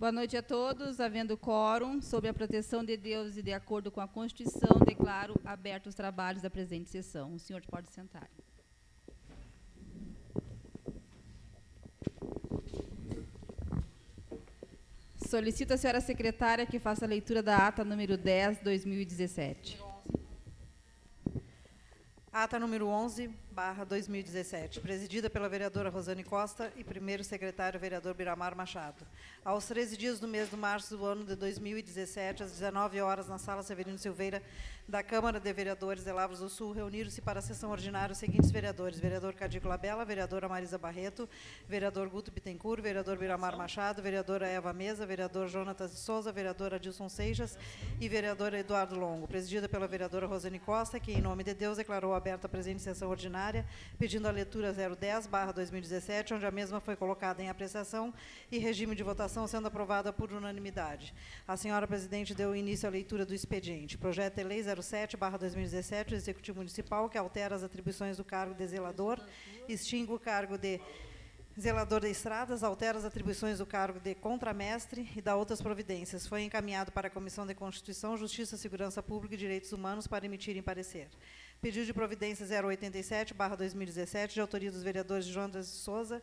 Boa noite a todos. Havendo quórum, sob a proteção de Deus e de acordo com a Constituição, declaro abertos os trabalhos da presente sessão. O senhor pode sentar. Solicito a senhora secretária que faça a leitura da ata número 10, 2017. Ata número 11/2017, presidida pela vereadora Rosane Costa e primeiro secretário vereador Biramar Machado. Aos 13 dias do mês de março do ano de 2017, às 19 horas, na Sala Severino Silveira da Câmara de Vereadores de Lavras do Sul, reuniram-se para a sessão ordinária os seguintes vereadores: vereador Cadico Labella, vereadora Marisa Barreto, vereador Guto Bittencourt, vereador Biramar Machado, vereadora Eva Mesa, vereador Jonatas de Souza, vereador Adilson Seixas e vereador Eduardo Longo, presidida pela vereadora Rosane Costa, que, em nome de Deus, declarou aberta a presente sessão ordinária, pedindo a leitura 010/2017, onde a mesma foi colocada em apreciação e regime de votação sendo aprovada por unanimidade. A senhora presidente deu início à leitura do expediente. Projeto de lei 07/2017, do Executivo Municipal, que altera as atribuições do cargo de zelador, extingue o cargo de zelador de estradas, altera as atribuições do cargo de contramestre e dá outras providências. Foi encaminhado para a Comissão de Constituição, Justiça, Segurança Pública e Direitos Humanos para emitirem parecer. Pedido de providência 087/2017, de autoria dos vereadores Jonatas de Souza.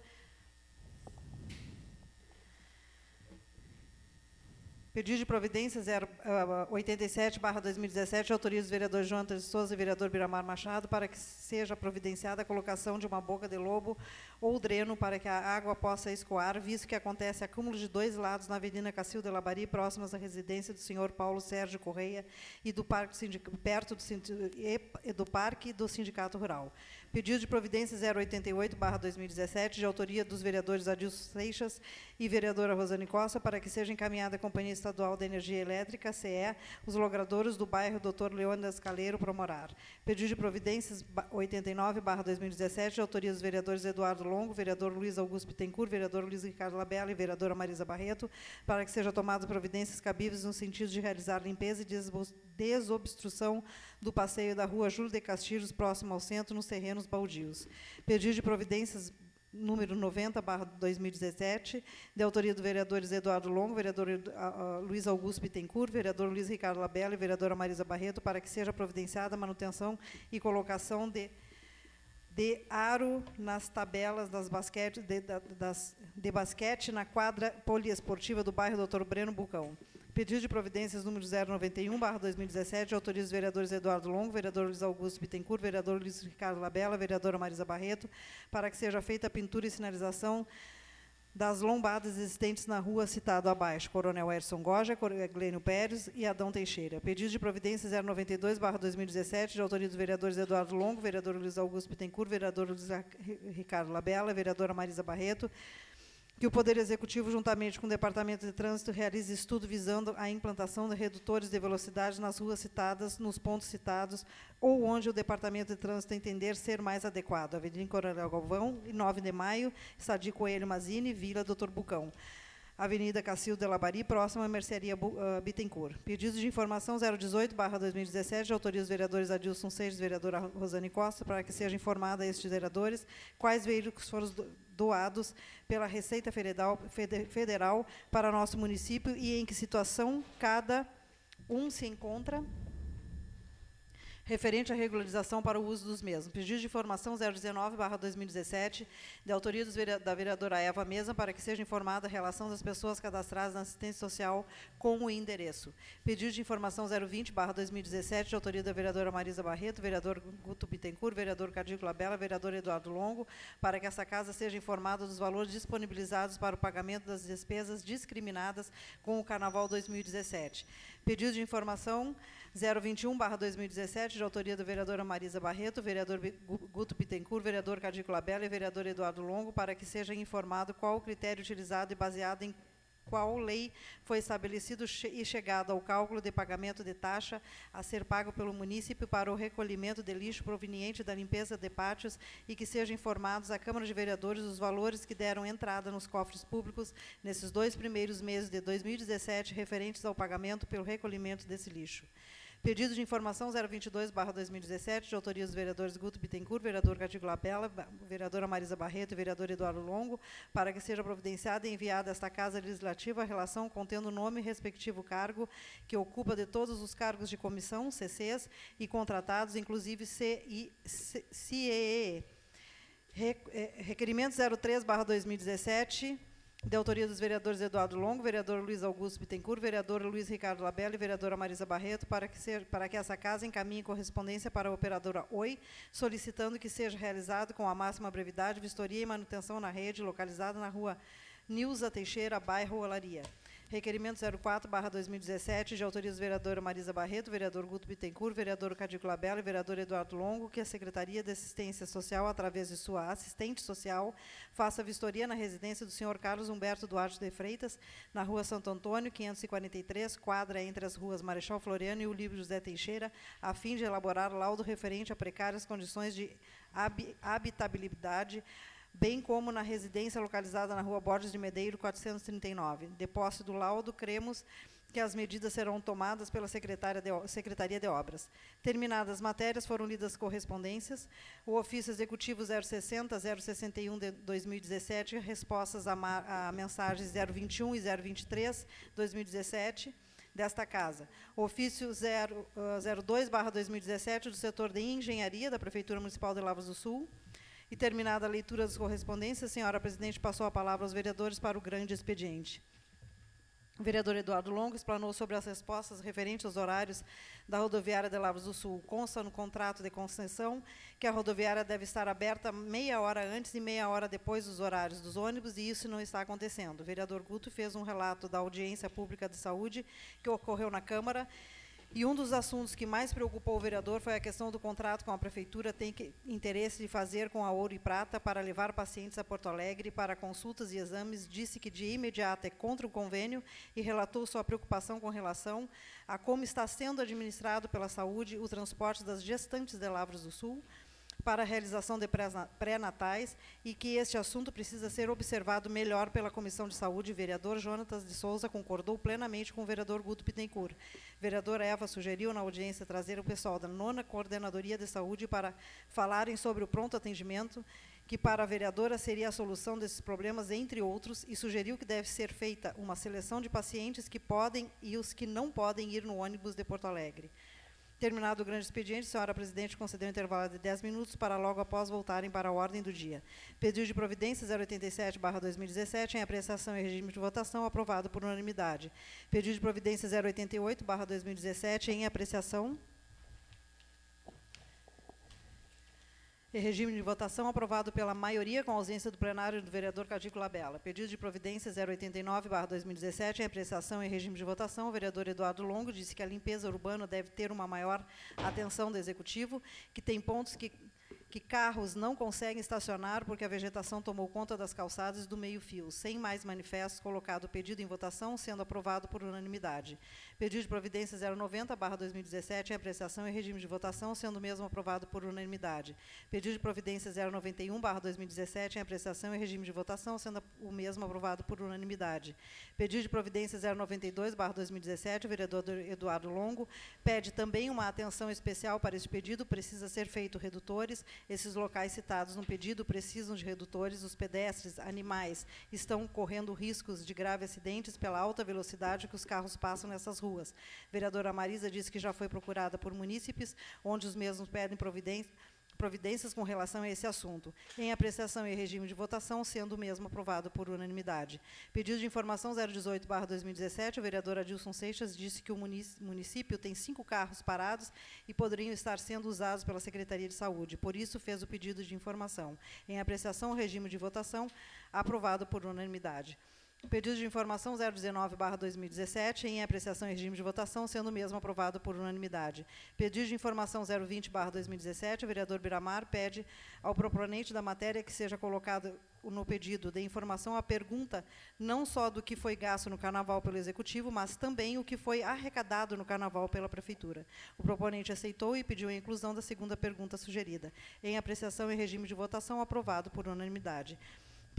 Pedido de providência 087/2017, de autoria dos vereadores Jonatas de Souza e vereador Biramar Machado, para que seja providenciada a colocação de uma boca de lobo ou dreno para que a água possa escoar, visto que acontece acúmulo de 2 lados na Avenida Cacilda Labari, próximas à residência do senhor Paulo Sérgio Correia e do parque perto do Parque do Sindicato Rural. Pedido de providência 088/2017, de autoria dos vereadores Adilson Seixas e vereadora Rosane Costa, para que seja encaminhada à Companhia Estadual de Energia Elétrica, CE, os logradouros do bairro Dr. Leônidas Caleiro, Promorar. Pedido de providências 89/2017, de autoria dos vereadores Eduardo Longo, vereador Luiz Augusto Bittencourt, vereador Luiz Ricardo Labella e vereadora Marisa Barreto, para que sejam tomadas providências cabíveis no sentido de realizar limpeza e desobstrução do passeio da rua Júlio de Castilhos, próximo ao centro, nos terrenos baldios. Pedido de providências número 90/2017, de autoria dos vereadores Eduardo Longo, vereador Luiz Augusto Bittencourt, vereador Luiz Ricardo Labella e vereadora Marisa Barreto, para que seja providenciada a manutenção e colocação de aro nas tabelas de basquete na quadra poliesportiva do bairro Dr. Breno Bucão. Pedido de providências número 091/2017, de autoria dos vereadores Eduardo Longo, vereador Luiz Augusto Bittencourt, vereador Luiz Ricardo Labella, vereadora Marisa Barreto, para que seja feita a pintura e sinalização das lombadas existentes na rua citado abaixo: Coronel Edson Goja, Glênio Pérez e Adão Teixeira. Pedido de providência 092/2017, de autoria dos vereadores Eduardo Longo, vereador Luiz Augusto Bittencourt, vereador Luiz Ricardo Labella, vereadora Marisa Barreto, que o Poder Executivo, juntamente com o Departamento de Trânsito, realize estudo visando a implantação de redutores de velocidade nas ruas citadas, nos pontos citados, ou onde o Departamento de Trânsito entender ser mais adequado: Avenida Coronel Galvão, 9 de Maio, Sadi Coelho Mazini, Vila Doutor Bucão. Avenida Cacilda Labari, próxima à Mercearia Bittencourt. Pedido de informação 018/2017, de autoria dos vereadores Adilson Seixas e vereadora Rosane Costa, para que seja informada a estes vereadores quais veículos foram doados pela Receita Federal para nosso município e em que situação cada um se encontra referente à regularização para o uso dos mesmos. Pedido de informação 019/2017, de autoria da vereadora Eva Mesa, para que seja informada a relação das pessoas cadastradas na assistência social com o endereço. Pedido de informação 020/2017, de autoria da vereadora Marisa Barreto, vereador Guto Bittencourt, vereador Cadico Labella, vereador Eduardo Longo, para que essa casa seja informada dos valores disponibilizados para o pagamento das despesas discriminadas com o Carnaval 2017. Pedido de informação 021/2017, de autoria da vereadora Marisa Barreto, vereador Guto Bittencourt, vereador Cadico Labella e vereador Eduardo Longo, para que seja informado qual o critério utilizado e baseado em qual lei foi estabelecido e chegado ao cálculo de pagamento de taxa a ser pago pelo município para o recolhimento de lixo proveniente da limpeza de pátios e que sejam informados à Câmara de Vereadores os valores que deram entrada nos cofres públicos nesses 2 primeiros meses de 2017 referentes ao pagamento pelo recolhimento desse lixo. Pedido de informação 022/2017, de autoria dos vereadores Guto Bittencourt, vereador Cadigo Lapella, vereadora Marisa Barreto e vereador Eduardo Longo, para que seja providenciada e enviada a esta Casa Legislativa a relação contendo o nome e respectivo cargo que ocupa de todos os cargos de comissão, CCs, e contratados, inclusive CEE. Requerimento 03/2017, de autoria dos vereadores Eduardo Longo, vereador Luiz Augusto Bittencourt, vereador Luiz Ricardo Labella e vereadora Marisa Barreto, para que essa casa encaminhe correspondência para a operadora Oi, solicitando que seja realizado com a máxima brevidade vistoria e manutenção na rede, localizada na rua Nilza Teixeira, bairro Olaria. Requerimento 04/2017, de autoria dos vereadores Marisa Barreto, vereador Guto Bittencourt, vereador Cadigo Labella e vereador Eduardo Longo, que a Secretaria de Assistência Social, através de sua assistente social, faça vistoria na residência do senhor Carlos Humberto Duarte de Freitas, na rua Santo Antônio, 543, quadra entre as ruas Marechal Floriano e Ulíbio José Teixeira, a fim de elaborar laudo referente a precárias condições de habitabilidade, bem como na residência localizada na rua Borges de Medeiro, 439. De posse do laudo, cremos que as medidas serão tomadas pela Secretaria de Obras. Terminadas as matérias, foram lidas correspondências. O ofício executivo 060-061 de 2017, respostas a mensagens 021 e 023, 2017, desta Casa. Ofício 02/2017, do setor de engenharia da Prefeitura Municipal de Lavras do Sul. E terminada a leitura das correspondências, a senhora presidente passou a palavra aos vereadores para o grande expediente. O vereador Eduardo Longo explanou sobre as respostas referentes aos horários da rodoviária de Lavras do Sul. Consta no contrato de concessão que a rodoviária deve estar aberta meia hora antes e meia hora depois dos horários dos ônibus, e isso não está acontecendo. O vereador Guto fez um relato da audiência pública de saúde que ocorreu na Câmara, e um dos assuntos que mais preocupou o vereador foi a questão do contrato com a Prefeitura tem interesse de fazer com a Ouro e Prata para levar pacientes a Porto Alegre para consultas e exames. Disse que de imediato é contra o convênio e relatou sua preocupação com relação a como está sendo administrado pela saúde o transporte das gestantes de Lavras do Sul para a realização de pré-natais, e que este assunto precisa ser observado melhor pela Comissão de Saúde. O vereador Jonatas de Souza concordou plenamente com o vereador Guto Bittencourt. Vereadora Eva sugeriu na audiência trazer o pessoal da 9ª Coordenadoria de Saúde para falarem sobre o pronto atendimento, que para a vereadora seria a solução desses problemas, entre outros, e sugeriu que deve ser feita uma seleção de pacientes que podem e os que não podem ir no ônibus de Porto Alegre. Terminado o grande expediente, a senhora presidente concedeu um intervalo de 10 minutos para logo após voltarem para a ordem do dia. Pedido de providência 087/2017, em apreciação e regime de votação, aprovado por unanimidade. Pedido de providência 088/2017, em apreciação e regime de votação, aprovado pela maioria, com ausência do plenário do vereador Cadigo Labella. Pedido de providência 089/2017, em apreciação e regime de votação, o vereador Eduardo Longo disse que a limpeza urbana deve ter uma maior atenção do Executivo, que tem pontos que carros não conseguem estacionar porque a vegetação tomou conta das calçadas do meio-fio. Sem mais manifestos, colocado o pedido em votação, sendo aprovado por unanimidade. Pedido de providência 090/2017, em apreciação e regime de votação, sendo o mesmo aprovado por unanimidade. Pedido de providência 091/2017, em apreciação e regime de votação, sendo o mesmo aprovado por unanimidade. Pedido de providência 092/2017, o vereador Eduardo Longo pede também uma atenção especial para este pedido. Precisa ser feito redutores. Esses locais citados no pedido precisam de redutores. Os pedestres, animais, estão correndo riscos de graves acidentes pela alta velocidade que os carros passam nessas ruas. Vereadora Marisa disse que já foi procurada por munícipes, onde os mesmos pedem providências com relação a esse assunto. Em apreciação e regime de votação, sendo o mesmo aprovado por unanimidade. Pedido de informação 018/2017, o vereador Adilson Seixas disse que o município tem 5 carros parados e poderiam estar sendo usados pela Secretaria de Saúde. Por isso, fez o pedido de informação. Em apreciação, regime de votação, aprovado por unanimidade. Pedido de informação 019/2017, em apreciação e regime de votação, sendo o mesmo aprovado por unanimidade. Pedido de informação 020/2017, o vereador Biramar pede ao proponente da matéria que seja colocado no pedido de informação a pergunta não só do que foi gasto no Carnaval pelo Executivo, mas também o que foi arrecadado no Carnaval pela Prefeitura. O proponente aceitou e pediu a inclusão da segunda pergunta sugerida. Em apreciação e regime de votação, aprovado por unanimidade.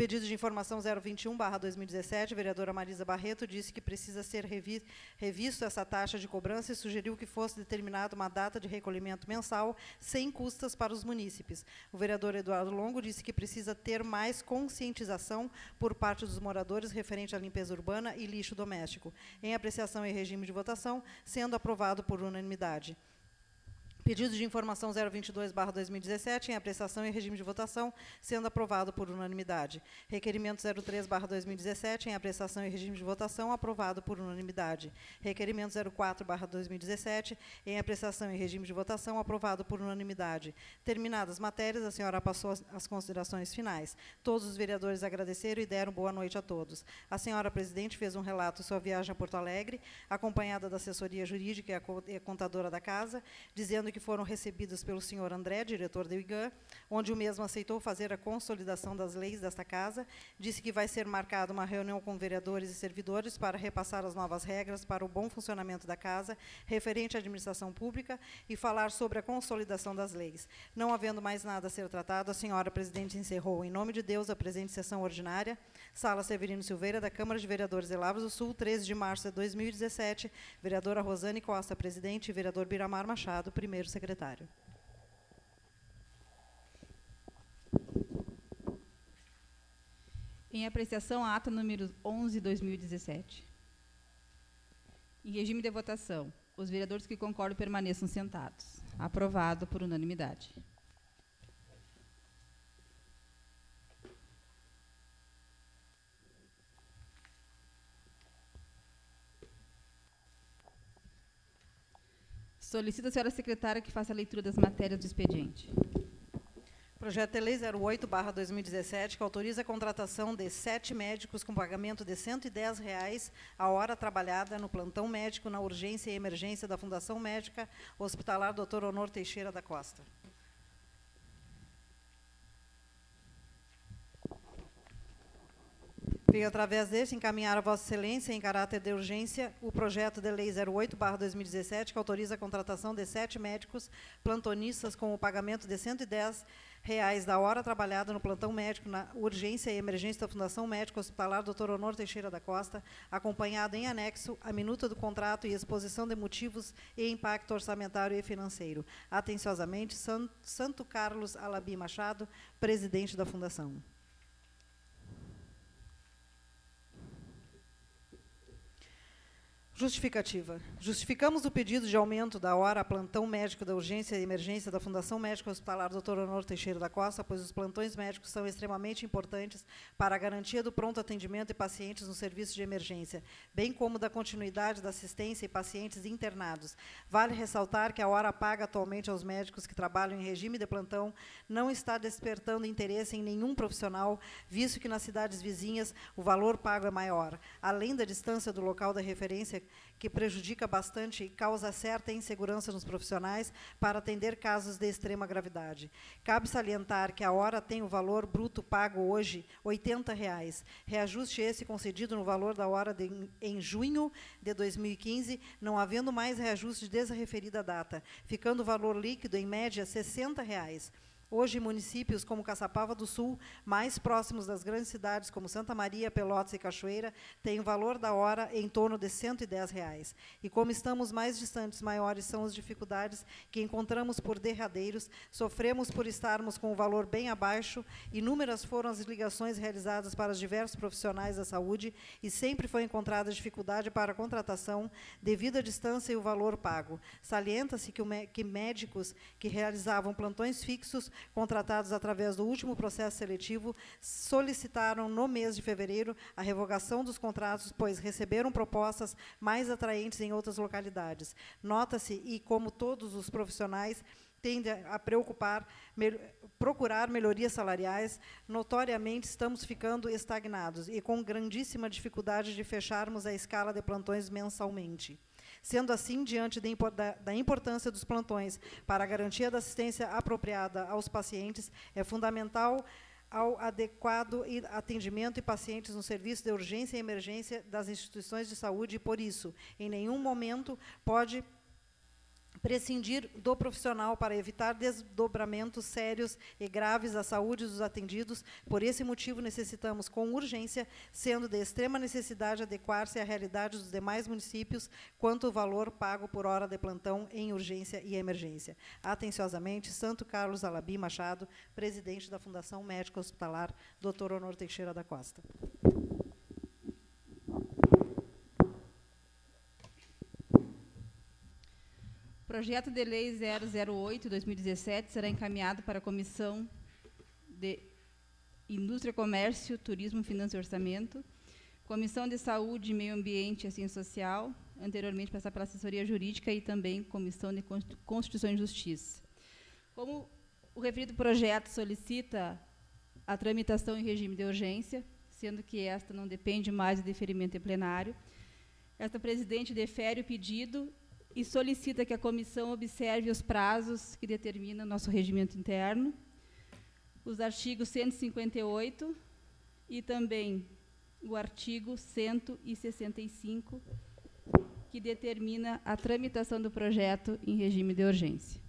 Pedido de informação 021/2017, a vereadora Marisa Barreto disse que precisa ser revisto essa taxa de cobrança e sugeriu que fosse determinada uma data de recolhimento mensal sem custas para os munícipes. O vereador Eduardo Longo disse que precisa ter mais conscientização por parte dos moradores referente à limpeza urbana e lixo doméstico. Em apreciação e regime de votação, sendo aprovado por unanimidade. Pedido de informação 022/2017, em apreciação e regime de votação, sendo aprovado por unanimidade. Requerimento 03/2017, em apreciação e regime de votação, aprovado por unanimidade. Requerimento 04/2017, em apreciação e regime de votação, aprovado por unanimidade. Terminadas as matérias, a senhora passou às considerações finais. Todos os vereadores agradeceram e deram boa noite a todos. A senhora presidente fez um relato de sua viagem a Porto Alegre, acompanhada da assessoria jurídica e a contadora da casa, dizendo que foram recebidas pelo senhor André, diretor do IGAN, onde o mesmo aceitou fazer a consolidação das leis desta casa, disse que vai ser marcada uma reunião com vereadores e servidores para repassar as novas regras para o bom funcionamento da casa, referente à administração pública, e falar sobre a consolidação das leis. Não havendo mais nada a ser tratado, a senhora presidente encerrou, em nome de Deus, a presente sessão ordinária, Sala Severino Silveira, da Câmara de Vereadores de Lavras do Sul, 13 de março de 2017, vereadora Rosane Costa, presidente, e vereador Biramar Machado, primeiro secretário. Em apreciação, a ata número 11/2017. Em regime de votação, os vereadores que concordam permaneçam sentados. Aprovado por unanimidade. Solicito a senhora secretária que faça a leitura das matérias do expediente. Projeto de Lei 08/2017, que autoriza a contratação de 7 médicos com pagamento de R$ 110 a hora trabalhada no plantão médico na urgência e emergência da Fundação Médica Hospitalar Dr. Honor Teixeira da Costa. Veio, através deste, encaminhar a Vossa Excelência, em caráter de urgência, o projeto de Lei 08/2017, que autoriza a contratação de 7 médicos plantonistas com o pagamento de R$ 110 da hora trabalhada no plantão médico na urgência e emergência da Fundação Médica Hospitalar Dr. Honor Teixeira da Costa, acompanhado em anexo a minuta do contrato e exposição de motivos e impacto orçamentário e financeiro. Atenciosamente, Santo Carlos Alabi Machado, presidente da Fundação. Justificativa. Justificamos o pedido de aumento da hora a plantão médico da urgência e emergência da Fundação Médica Hospitalar Dr. Honor Teixeira da Costa, pois os plantões médicos são extremamente importantes para a garantia do pronto atendimento de pacientes no serviço de emergência, bem como da continuidade da assistência e pacientes internados. Vale ressaltar que a hora paga atualmente aos médicos que trabalham em regime de plantão não está despertando interesse em nenhum profissional, visto que nas cidades vizinhas o valor pago é maior, além da distância do local da referência, que prejudica bastante e causa certa insegurança nos profissionais para atender casos de extrema gravidade. Cabe salientar que a hora tem o valor bruto pago hoje, R$ 80. Reajuste esse concedido no valor da hora em junho de 2015, não havendo mais reajuste desde a referida data, ficando o valor líquido, em média, R$ 60. Hoje, municípios como Caçapava do Sul, mais próximos das grandes cidades como Santa Maria, Pelotas e Cachoeira, têm o valor da hora em torno de R$ 110. E como estamos mais distantes, maiores são as dificuldades que encontramos por derradeiros, sofremos por estarmos com o valor bem abaixo, inúmeras foram as ligações realizadas para os diversos profissionais da saúde e sempre foi encontrada dificuldade para a contratação devido à distância e o valor pago. Salienta-se que médicos que realizavam plantões fixos contratados através do último processo seletivo, solicitaram no mês de fevereiro a revogação dos contratos, pois receberam propostas mais atraentes em outras localidades. Nota-se, e como todos os profissionais tendem a procurar melhorias salariais, notoriamente estamos ficando estagnados e com grandíssima dificuldade de fecharmos a escala de plantões mensalmente. Sendo assim, diante da importância dos plantões para a garantia da assistência apropriada aos pacientes, é fundamental ao adequado atendimento e pacientes no serviço de urgência e emergência das instituições de saúde e, por isso, em nenhum momento prescindir do profissional para evitar desdobramentos sérios e graves à saúde dos atendidos. Por esse motivo, necessitamos, com urgência, sendo de extrema necessidade adequar-se à realidade dos demais municípios quanto ao valor pago por hora de plantão em urgência e emergência. Atenciosamente, Santo Carlos Alabi Machado, presidente da Fundação Médica Hospitalar, Dr. Honor Teixeira da Costa. O projeto de lei 008/2017 será encaminhado para a Comissão de Indústria, Comércio, Turismo, Finanças e Orçamento, Comissão de Saúde, Meio Ambiente e Ciência Social, anteriormente passar pela Assessoria Jurídica e também Comissão de Constituição e Justiça. Como o referido projeto solicita a tramitação em regime de urgência, sendo que esta não depende mais do deferimento em plenário, esta presidente defere o pedido e solicita que a comissão observe os prazos que determina o nosso regimento interno, os artigos 158 e também o artigo 165, que determina a tramitação do projeto em regime de urgência.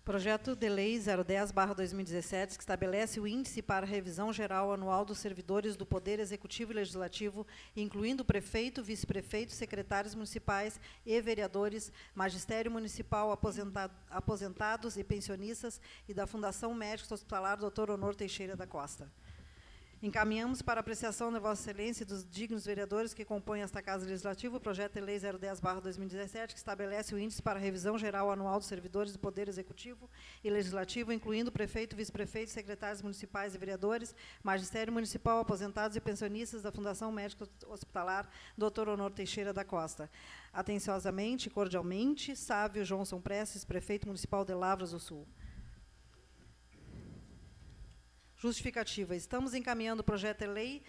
Projeto de Lei 010/2017, que estabelece o índice para revisão geral anual dos servidores do Poder Executivo e Legislativo, incluindo prefeito, vice-prefeito, secretários municipais e vereadores, magistério municipal, aposentados e pensionistas, e da Fundação Médica Hospitalar Dr. Honor Teixeira da Costa. Encaminhamos para apreciação de Vossa Excelência e dos dignos vereadores que compõem esta Casa Legislativa o projeto de lei 010/2017, que estabelece o índice para revisão geral anual dos servidores do Poder Executivo e Legislativo, incluindo prefeito, vice-prefeito, secretários municipais e vereadores, magistério municipal, aposentados e pensionistas da Fundação Médica Hospitalar Dr. Honor Teixeira da Costa. Atenciosamente e cordialmente, Sávio Johnson Prestes, prefeito municipal de Lavras do Sul. Justificativa. Estamos encaminhando o projeto de lei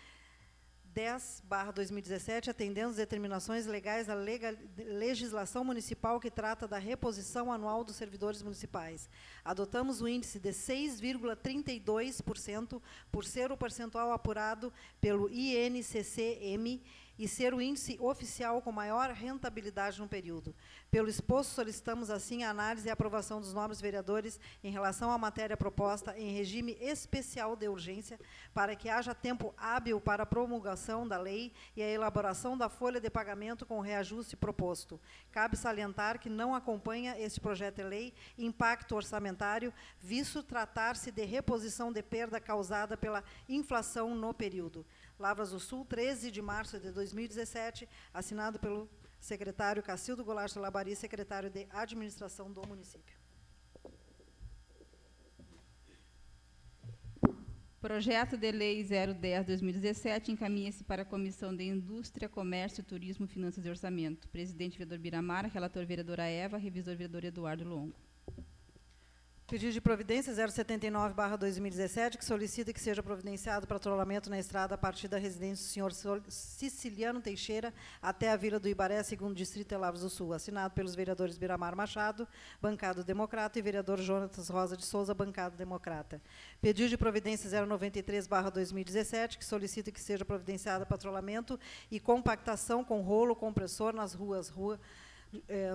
10/2017, atendendo às determinações legais da legislação municipal que trata da reposição anual dos servidores municipais. Adotamos o índice de 6,32% por ser o percentual apurado pelo INCCM e ser o índice oficial com maior rentabilidade no período. Pelo exposto, solicitamos, assim, a análise e aprovação dos nobres vereadores em relação à matéria proposta em regime especial de urgência, para que haja tempo hábil para a promulgação da lei e a elaboração da folha de pagamento com o reajuste proposto. Cabe salientar que não acompanha este projeto de lei impacto orçamentário, visto tratar-se de reposição de perda causada pela inflação no período. Lavras do Sul, 13 de março de 2017, assinado pelo secretário Cacildo Goulart Labari, secretário de Administração do município. Projeto de lei 010/2017 encaminha-se para a Comissão de Indústria, Comércio, Turismo, Finanças e Orçamento. Presidente, vereador Biramar, relator, vereadora Eva, revisor, vereador Eduardo Longo. Pedido de providência 079/2017, que solicita que seja providenciado patrulhamento na estrada a partir da residência do senhor Siciliano Teixeira até a Vila do Ibaré, segundo distrito de Lavras do Sul. Assinado pelos vereadores Biramar Machado, bancado democrata, e vereador Jonatas Rosa de Souza, bancado democrata. Pedido de providência 093/2017, que solicita que seja providenciado patrulhamento e compactação com rolo compressor nas ruas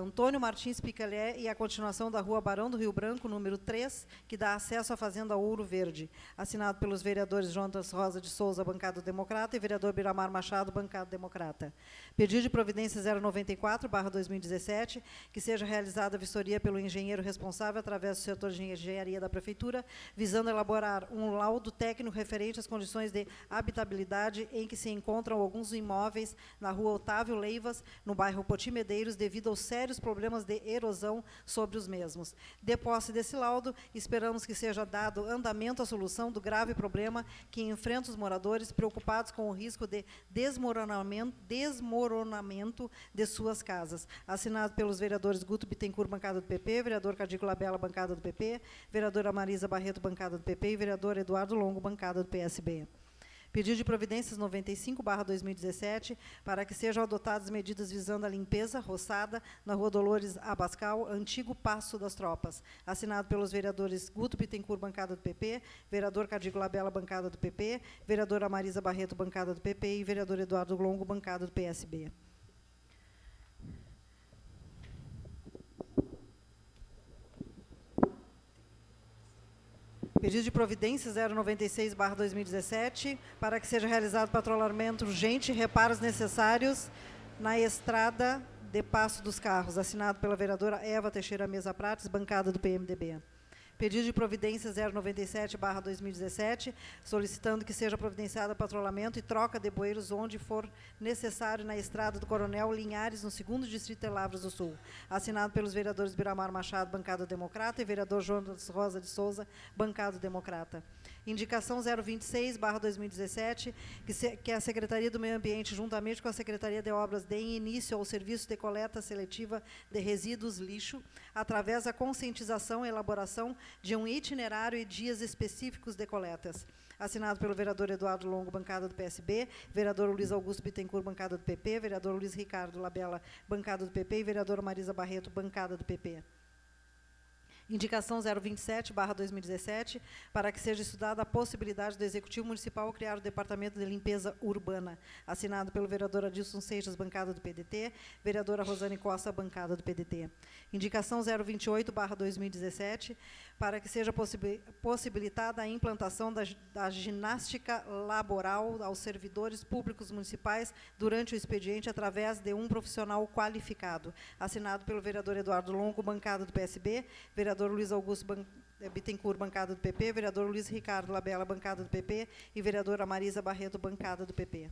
Antônio Martins Picalé e a continuação da Rua Barão do Rio Branco, número 3, que dá acesso à Fazenda Ouro Verde. Assinado pelos vereadores Jonatas Rosa de Souza, bancado democrata, e vereador Biramar Machado, bancado democrata. Pedido de providência 094/2017, que seja realizada a vistoria pelo engenheiro responsável através do setor de engenharia da Prefeitura, visando elaborar um laudo técnico referente às condições de habitabilidade em que se encontram alguns imóveis na Rua Otávio Leivas, no bairro Poti Medeiros, devido aos sérios problemas de erosão sobre os mesmos. De posse desse laudo, esperamos que seja dado andamento à solução do grave problema que enfrenta os moradores, preocupados com o risco de desmoronamento de suas casas. Assinado pelos vereadores Guto Bittencourt, bancada do PP, vereador Cadico Labella, bancada do PP, vereadora Marisa Barreto, bancada do PP, e vereador Eduardo Longo, bancada do PSB. Pedido de providências 95/2017, para que sejam adotadas medidas visando a limpeza, roçada, na Rua Dolores Abascal, antigo Passo das Tropas. Assinado pelos vereadores Guto Bittencourt, bancada do PP, vereador Cadico Labella, bancada do PP, vereadora Marisa Barreto, bancada do PP, e vereador Eduardo Longo, bancada do PSB. Pedido de providência 096/2017, para que seja realizado patrulhamento urgente e reparos necessários na estrada de Passo dos Carros, assinado pela vereadora Eva Teixeira Mesa Prates, bancada do PMDB. Pedido de providência 097/2017, solicitando que seja providenciado patrulhamento e troca de bueiros onde for necessário na estrada do Coronel Linhares, no 2º Distrito de Lavras do Sul. Assinado pelos vereadores Biramar Machado, bancada Democrata, e vereador Jonas Rosa de Souza, bancada Democrata. Indicação 026/2017, que a Secretaria do Meio Ambiente, juntamente com a Secretaria de Obras, deem início ao serviço de coleta seletiva de resíduos lixo, através da conscientização e elaboração de um itinerário e dias específicos de coletas. Assinado pelo vereador Eduardo Longo, bancada do PSB, vereador Luiz Augusto Bittencourt, bancada do PP, vereador Luiz Ricardo Labella, bancada do PP, e vereadora Marisa Barreto, bancada do PP. Indicação 027/2017, para que seja estudada a possibilidade do Executivo Municipal criar o Departamento de Limpeza Urbana, assinado pelo vereador Adilson Seixas, bancada do PDT, vereadora Rosane Costa, bancada do PDT. Indicação 028/2017, para que seja possibilitada a implantação da ginástica laboral aos servidores públicos municipais durante o expediente através de um profissional qualificado, assinado pelo vereador Eduardo Longo, bancada do PSB, vereador Luiz Augusto Bittencourt, bancada do PP, vereador Luiz Ricardo Labella, bancada do PP, e vereadora Marisa Barreto, bancada do PP.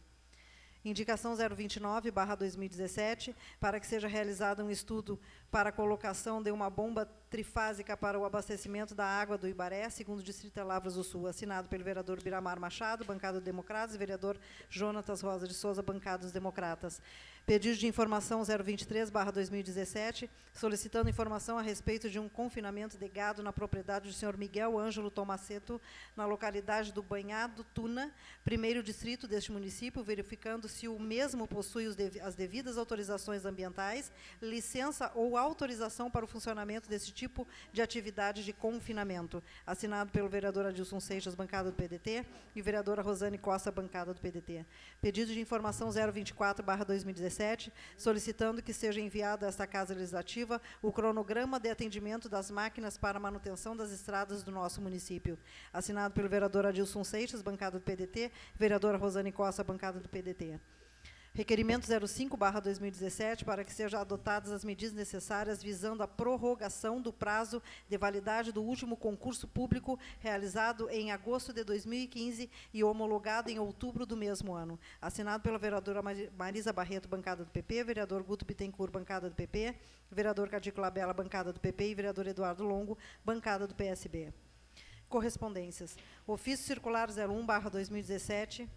Indicação 029/2017, para que seja realizado um estudo para a colocação de uma bomba trifásica para o abastecimento da água do Ibaré, 2º Distrito de Lavras do Sul, assinado pelo vereador Biramar Machado, bancada dos Democratas, e vereador Jonatas Rosa de Souza, bancada dos Democratas. Pedido de informação 023/2017, solicitando informação a respeito de um confinamento de gado na propriedade do senhor Miguel Ângelo Tomaceto, na localidade do Banhado Tuna, 1º Distrito deste município, verificando se o mesmo possui as devidas autorizações ambientais, licença ou autorização para o funcionamento desse tipo de atividade de confinamento. Assinado pelo vereador Adilson Seixas, bancada do PDT, e vereadora Rosane Costa, bancada do PDT. Pedido de informação 024/2017, solicitando que seja enviado a esta Casa Legislativa o cronograma de atendimento das máquinas para a manutenção das estradas do nosso município. Assinado pelo vereador Adilson Seixas, bancada do PDT, vereadora Rosane Costa, bancada do PDT. Requerimento 05/2017, para que sejam adotadas as medidas necessárias visando a prorrogação do prazo de validade do último concurso público realizado em agosto de 2015 e homologado em outubro do mesmo ano. Assinado pela vereadora Marisa Barreto, bancada do PP, vereador Guto Bittencourt, bancada do PP, vereador Cadico Labella, bancada do PP, e vereador Eduardo Longo, bancada do PSB. Correspondências. Ofício Circular 01/2017,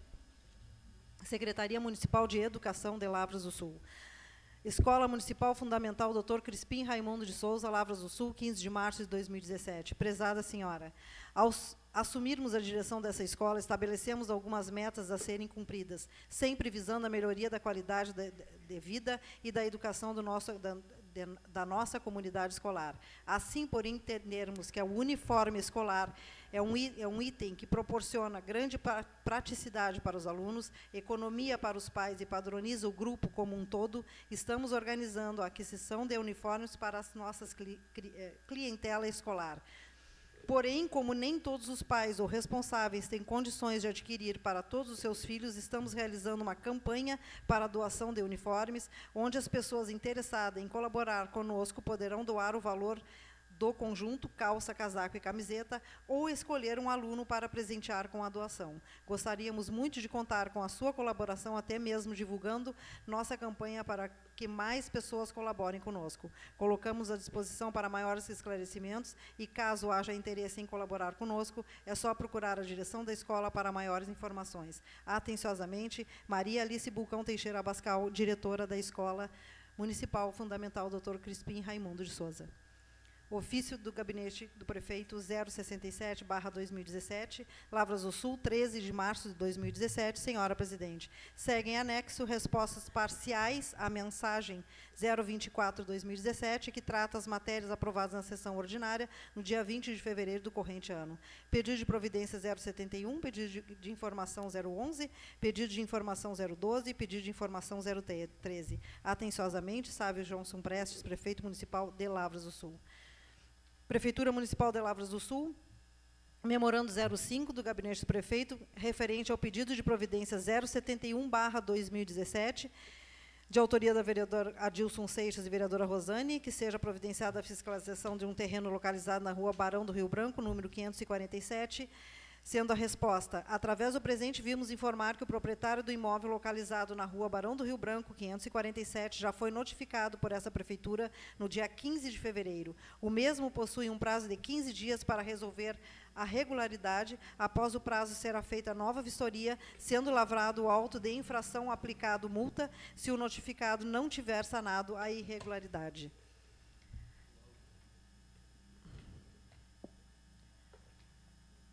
Secretaria Municipal de Educação de Lavras do Sul. Escola Municipal Fundamental Dr. Crispim Raimundo de Souza, Lavras do Sul, 15 de março de 2017. Prezada senhora, ao assumirmos a direção dessa escola, estabelecemos algumas metas a serem cumpridas, sempre visando a melhoria da qualidade de vida e da educação da nossa comunidade escolar. Assim, por entendermos que o uniforme escolar é um item que proporciona grande praticidade para os alunos, economia para os pais e padroniza o grupo como um todo, estamos organizando a aquisição de uniformes para as nossas clientela escolar. Porém, como nem todos os pais ou responsáveis têm condições de adquirir para todos os seus filhos, estamos realizando uma campanha para a doação de uniformes, onde as pessoas interessadas em colaborar conosco poderão doar o valor do conjunto, calça, casaco e camiseta, ou escolher um aluno para presentear com a doação. Gostaríamos muito de contar com a sua colaboração, até mesmo divulgando nossa campanha para que mais pessoas colaborem conosco. Colocamos à disposição para maiores esclarecimentos e, caso haja interesse em colaborar conosco, é só procurar a direção da escola para maiores informações. Atenciosamente, Maria Alice Bulcão Teixeira Abascal, diretora da Escola Municipal Fundamental Dr. Crispim Raimundo de Souza. Ofício do Gabinete do Prefeito 067/2017, Lavras do Sul, 13 de março de 2017. Senhora Presidente, seguem anexo respostas parciais à mensagem 024/2017, que trata as matérias aprovadas na sessão ordinária no dia 20 de fevereiro do corrente ano. Pedido de providência 071, pedido de informação 011, pedido de informação 012 e pedido de informação 013. Atenciosamente, Sávio Johnson Prestes, Prefeito Municipal de Lavras do Sul. Prefeitura Municipal de Lavras do Sul, Memorando 05 do Gabinete do Prefeito, referente ao pedido de providência 071/2017, de autoria da vereadora Adilson Seixas e vereadora Rosane, que seja providenciada a fiscalização de um terreno localizado na rua Barão do Rio Branco, número 547, sendo a resposta: através do presente, vimos informar que o proprietário do imóvel localizado na rua Barão do Rio Branco, 547, já foi notificado por essa prefeitura no dia 15 de fevereiro. O mesmo possui um prazo de 15 dias para resolver a regularidade, após o prazo será feita a nova vistoria, sendo lavrado o auto de infração aplicado multa, se o notificado não tiver sanado a irregularidade.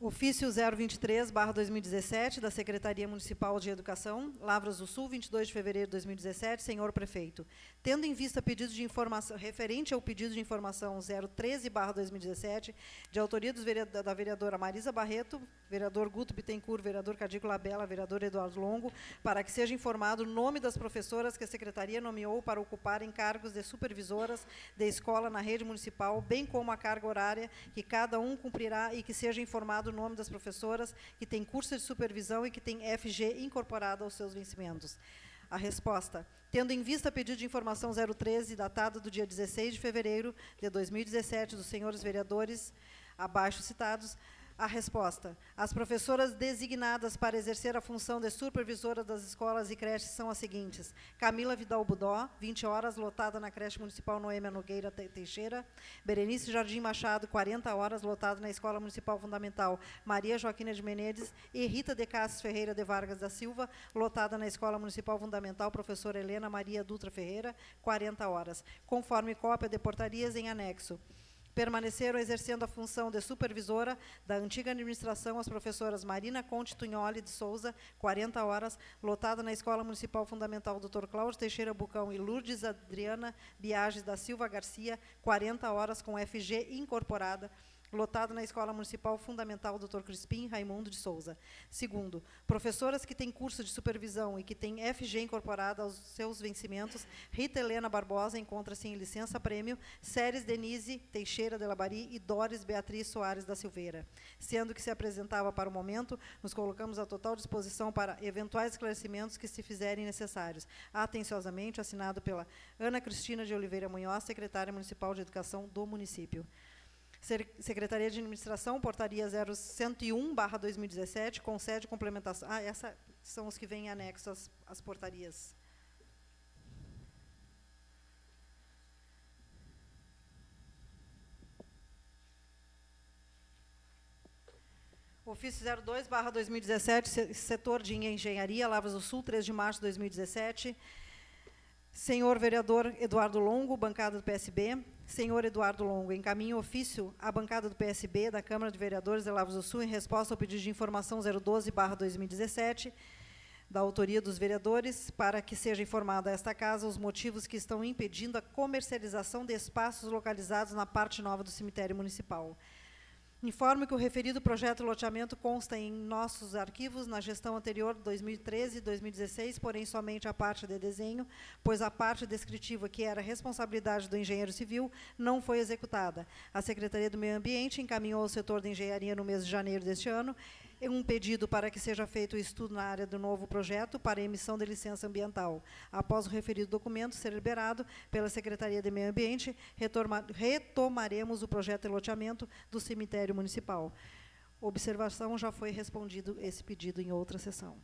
Ofício 023/2017, da Secretaria Municipal de Educação, Lavras do Sul, 22 de fevereiro de 2017, senhor prefeito. Tendo em vista pedido de informação, referente ao pedido de informação 013/2017, de autoria da vereadora Marisa Barreto, vereador Guto Bittencourt, vereador Cadico Labella, vereador Eduardo Longo, para que seja informado o nome das professoras que a Secretaria nomeou para ocuparem cargos de supervisoras de escola na rede municipal, bem como a carga horária que cada um cumprirá, e que seja informado o nome das professoras que têm curso de supervisão e que têm FG incorporado aos seus vencimentos. A resposta: tendo em vista pedido de informação 013, datado do dia 16 de fevereiro de 2017, dos senhores vereadores abaixo citados, a resposta: as professoras designadas para exercer a função de supervisora das escolas e creches são as seguintes: Camila Vidal Budó, 20 horas, lotada na creche municipal Noêmia Nogueira Teixeira; Berenice Jardim Machado, 40 horas, lotada na escola municipal fundamental Maria Joaquina de Menezes; e Rita de Cassis Ferreira de Vargas da Silva, lotada na escola municipal fundamental professora Helena Maria Dutra Ferreira, 40 horas, conforme cópia de portarias em anexo. Permaneceram exercendo a função de supervisora da antiga administração as professoras Marina Conte Tunholi de Souza, 40 horas, lotada na Escola Municipal Fundamental Dr. Cláudio Teixeira Bucão, e Lourdes Adriana Biages da Silva Garcia, 40 horas, com FG incorporada, lotado na Escola Municipal Fundamental Dr. Crispim Raimundo de Souza. Segundo, professoras que têm curso de supervisão e que têm FG incorporada aos seus vencimentos: Rita Helena Barbosa, encontra-se em licença-prêmio; Séries Denise Teixeira de Labari e Doris Beatriz Soares da Silveira. Sendo que se apresentava para o momento, nos colocamos à total disposição para eventuais esclarecimentos que se fizerem necessários. Atenciosamente, assinado pela Ana Cristina de Oliveira Munhoz, secretária municipal de Educação do município. Secretaria de Administração, portaria 01/2017, concede complementação. Essas são os que vêm em anexo às portarias. Ofício 02/2017, setor de engenharia, Lavras do Sul, 3 de março de 2017. Senhor vereador Eduardo Longo, bancada do PSB. Senhor Eduardo Longo, encaminho ofício à bancada do PSB da Câmara de Vereadores de Lavras do Sul em resposta ao pedido de informação 012/2017, da autoria dos vereadores, para que seja informada a esta casa os motivos que estão impedindo a comercialização de espaços localizados na parte nova do cemitério municipal. Informo que o referido projeto de loteamento consta em nossos arquivos na gestão anterior, 2013 e 2016, porém somente a parte de desenho, pois a parte descritiva, que era responsabilidade do engenheiro civil, não foi executada. A Secretaria do Meio Ambiente encaminhou ao setor de engenharia no mês de janeiro deste ano um pedido para que seja feito o estudo na área do novo projeto para emissão de licença ambiental. Após o referido documento ser liberado pela Secretaria de Meio Ambiente, retomaremos o projeto de loteamento do cemitério municipal. Observação: já foi respondido esse pedido em outra sessão.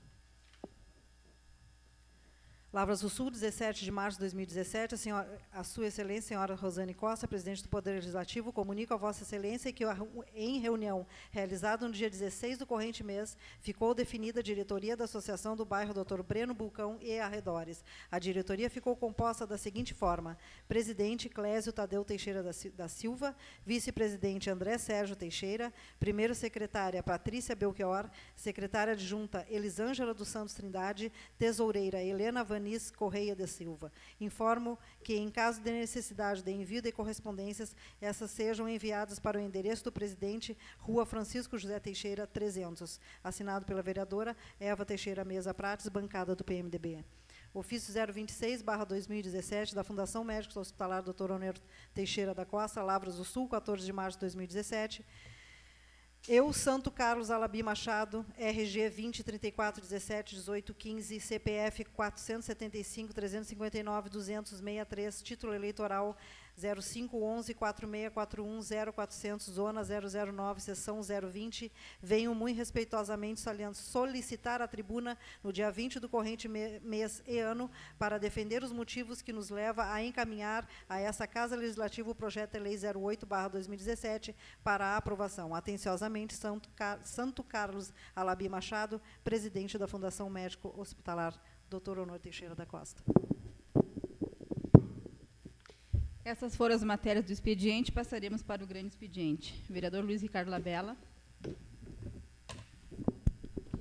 Lavras do Sul, 17 de março de 2017, a Sua Excelência, senhora Rosane Costa, presidente do Poder Legislativo, comunico a Vossa Excelência que, em reunião realizada no dia 16 do corrente mês, ficou definida a diretoria da Associação do Bairro Dr. Breno Bulcão e arredores. A diretoria ficou composta da seguinte forma: presidente Clésio Tadeu Teixeira da Silva, vice-presidente André Sérgio Teixeira, primeiro secretária Patrícia Belchior, secretária adjunta Elisângela dos Santos Trindade, tesoureira Helena Vanis Correia de Silva. Informo que, em caso de necessidade de envio de correspondências, essas sejam enviadas para o endereço do presidente, Rua Francisco José Teixeira, 300. Assinado pela vereadora Eva Teixeira Mesa Prates, bancada do PMDB. Ofício 026/2017, da Fundação Médicos Hospitalar Dr. Honor Teixeira da Costa, Lavras do Sul, 14 de março de 2017. Eu, Santo Carlos Alabi Machado, RG 20 34 17 18 15, CPF 475 359 263, título eleitoral 0511 4641 0400, zona 009, seção 020, venho muito respeitosamente solicitar a tribuna no dia 20 do corrente mês e ano para defender os motivos que nos leva a encaminhar a essa Casa Legislativa o projeto de lei 08/2017 para a aprovação. Atenciosamente, Santo Carlos Alabi Machado, presidente da Fundação Médico Hospitalar Dr. Honor Teixeira da Costa. Essas foram as matérias do expediente, passaremos para o grande expediente. Vereador Luiz Ricardo Labella.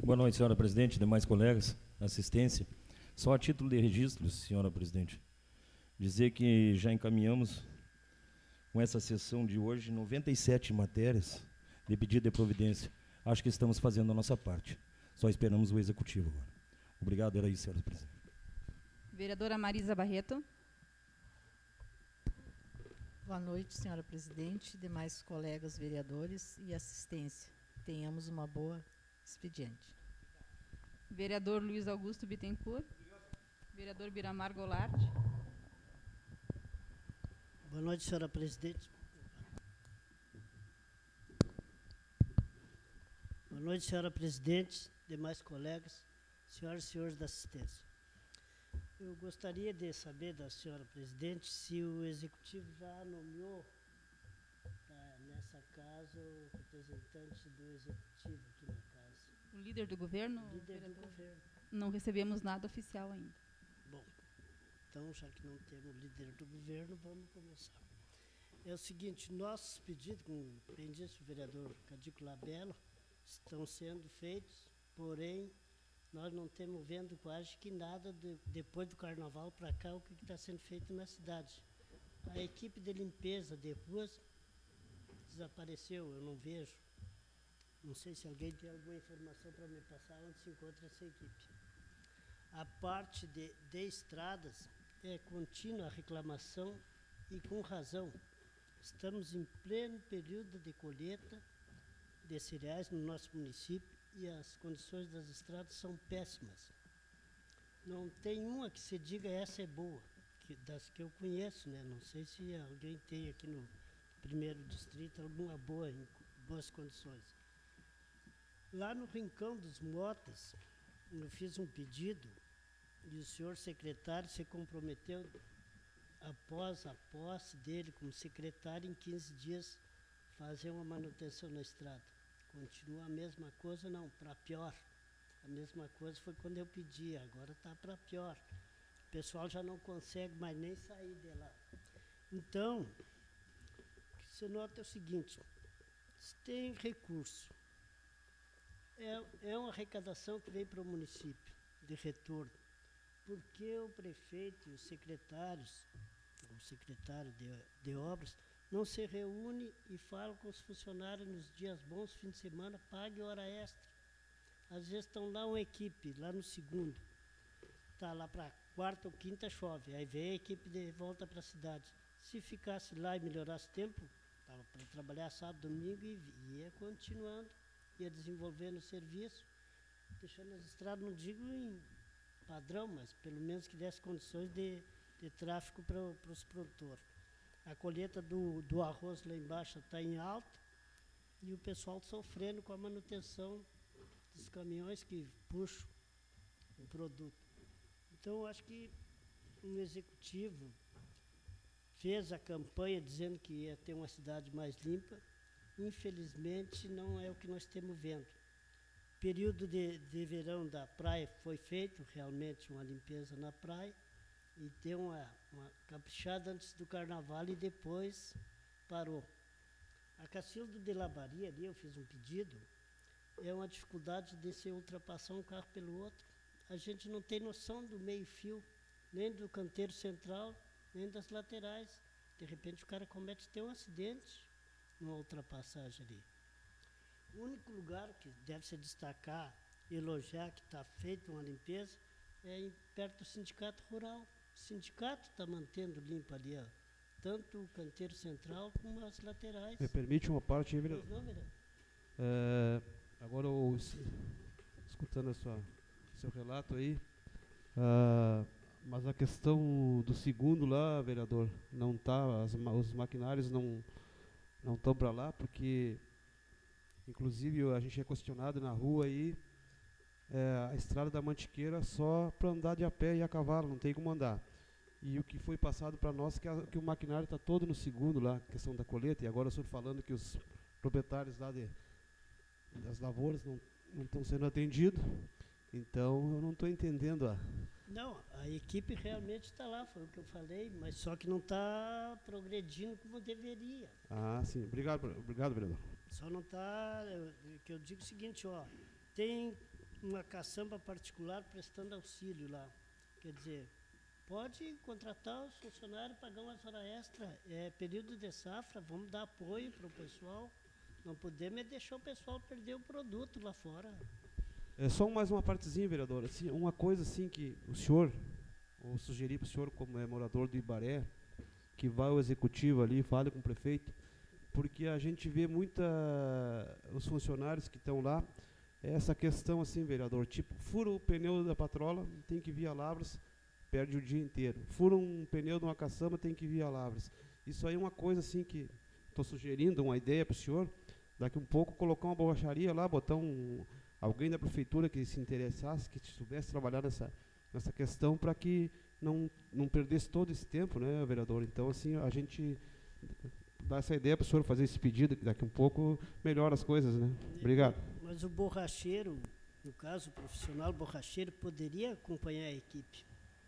Boa noite, senhora presidente, demais colegas, assistência. Só a título de registro, senhora presidente, dizer que já encaminhamos com essa sessão de hoje 97 matérias de pedido de providência. Acho que estamos fazendo a nossa parte. Só esperamos o executivo agora. Obrigado, era isso, senhora presidente. Vereadora Marisa Barreto. Boa noite, senhora presidente, demais colegas vereadores e assistência. Tenhamos uma boa expediente. Vereador Luiz Augusto Bittencourt. Vereador Biramar Goulart. Boa noite, senhora presidente. Boa noite, senhora presidente, demais colegas, senhoras e senhores da assistência. Eu gostaria de saber da senhora presidente se o executivo já nomeou nessa casa o representante do executivo aqui na casa. O líder do governo? Líder do governo. Não recebemos nada oficial ainda. Bom, então, já que não temos líder do governo, vamos começar. É o seguinte, nossos pedidos, como bem disse o vereador Cadico Labella, estão sendo feitos, porém, nós não temos vendo quase que nada depois do carnaval para cá, o que está sendo feito na cidade. A equipe de limpeza de ruas desapareceu, eu não vejo. Não sei se alguém tem alguma informação para me passar onde se encontra essa equipe. A parte de estradas é contínua reclamação e com razão. Estamos em pleno período de colheita de cereais no nosso município e as condições das estradas são péssimas. Não tem uma que se diga essa é boa, das que eu conheço, né? Não sei se alguém tem aqui no primeiro distrito alguma boa, em boas condições. Lá no Rincão dos Motas, eu fiz um pedido e o senhor secretário se comprometeu, após a posse dele como secretário, em 15 dias, fazer uma manutenção na estrada. Continua a mesma coisa? Não, para pior. A mesma coisa foi quando eu pedi, agora está para pior. O pessoal já não consegue mais nem sair de lá. Então, o que se nota é o seguinte, se tem recurso, é uma arrecadação que vem para o município, de retorno. Por que o prefeito e os secretários, o secretário de obras, não se reúne e fala com os funcionários nos dias bons, fim de semana, pague hora extra. Às vezes estão lá uma equipe, lá no segundo, está lá para quarta ou quinta, chove, aí vem a equipe de volta para a cidade. Se ficasse lá e melhorasse o tempo, estava para trabalhar sábado, domingo e ia continuando, ia desenvolvendo o serviço, deixando as estradas, não digo em padrão, mas pelo menos que desse condições de tráfego para os produtores. A colheita do arroz lá embaixo está em alta e o pessoal sofrendo com a manutenção dos caminhões que puxam o produto. Então, eu acho que o executivo fez a campanha dizendo que ia ter uma cidade mais limpa. Infelizmente, não é o que nós estamos vendo. Período de verão da praia foi feito realmente uma limpeza na praia e deu uma caprichada antes do carnaval e depois parou. A Cacildo de Labaria, ali eu fiz um pedido, é uma dificuldade de se ultrapassar um carro pelo outro. A gente não tem noção do meio-fio, nem do canteiro central, nem das laterais. De repente o cara comete até um acidente numa ultrapassagem ali. O único lugar que deve se destacar, elogiar que está feita uma limpeza, é perto do sindicato rural. O sindicato está mantendo limpo ali, ó, tanto o canteiro central como as laterais. Me permite uma parte aí, vereador? Não, vereador. Agora, escutando seu relato aí, mas a questão do segundo lá, vereador, não tá, os maquinários não estão para lá, porque, inclusive, a gente é questionado na rua aí, a estrada da Mantiqueira só para andar de a pé e a cavalo, não tem como andar. E o que foi passado para nós é que o maquinário está todo no segundo lá, questão da colheita, e agora o senhor falando que os proprietários lá das lavouras não estão sendo atendidos, então eu não estou entendendo Não, a equipe realmente está lá, foi o que eu falei, mas só que não está progredindo como deveria. Ah, sim. Obrigado, vereador. Só não está, que eu digo o seguinte, ó, tem uma caçamba particular prestando auxílio lá. Quer dizer, pode contratar os funcionários, pagar umas horas extra, é período de safra, vamos dar apoio para o pessoal. Não podemos deixar o pessoal perder o produto lá fora. É só mais uma partezinha, vereador. Assim, uma coisa assim que o senhor, ou sugerir para o senhor, como é morador do Ibaré, que vá ao executivo ali, fale com o prefeito, porque a gente vê os funcionários que estão lá, essa questão assim, vereador, tipo, fura o pneu da patrola, tem que vir a Lavras, perde o dia inteiro. Fura um pneu de uma caçamba, tem que vir a Lavras. Isso aí é uma coisa assim que estou sugerindo, uma ideia para o senhor, daqui um pouco colocar uma borracharia lá, botar alguém da prefeitura que se interessasse, que soubesse trabalhar nessa questão para que não perdesse todo esse tempo, né, vereador? Então, assim, a gente dá essa ideia para o senhor fazer esse pedido, que daqui um pouco melhora as coisas, né? Obrigado. Mas o borracheiro, no caso, o profissional borracheiro, poderia acompanhar a equipe.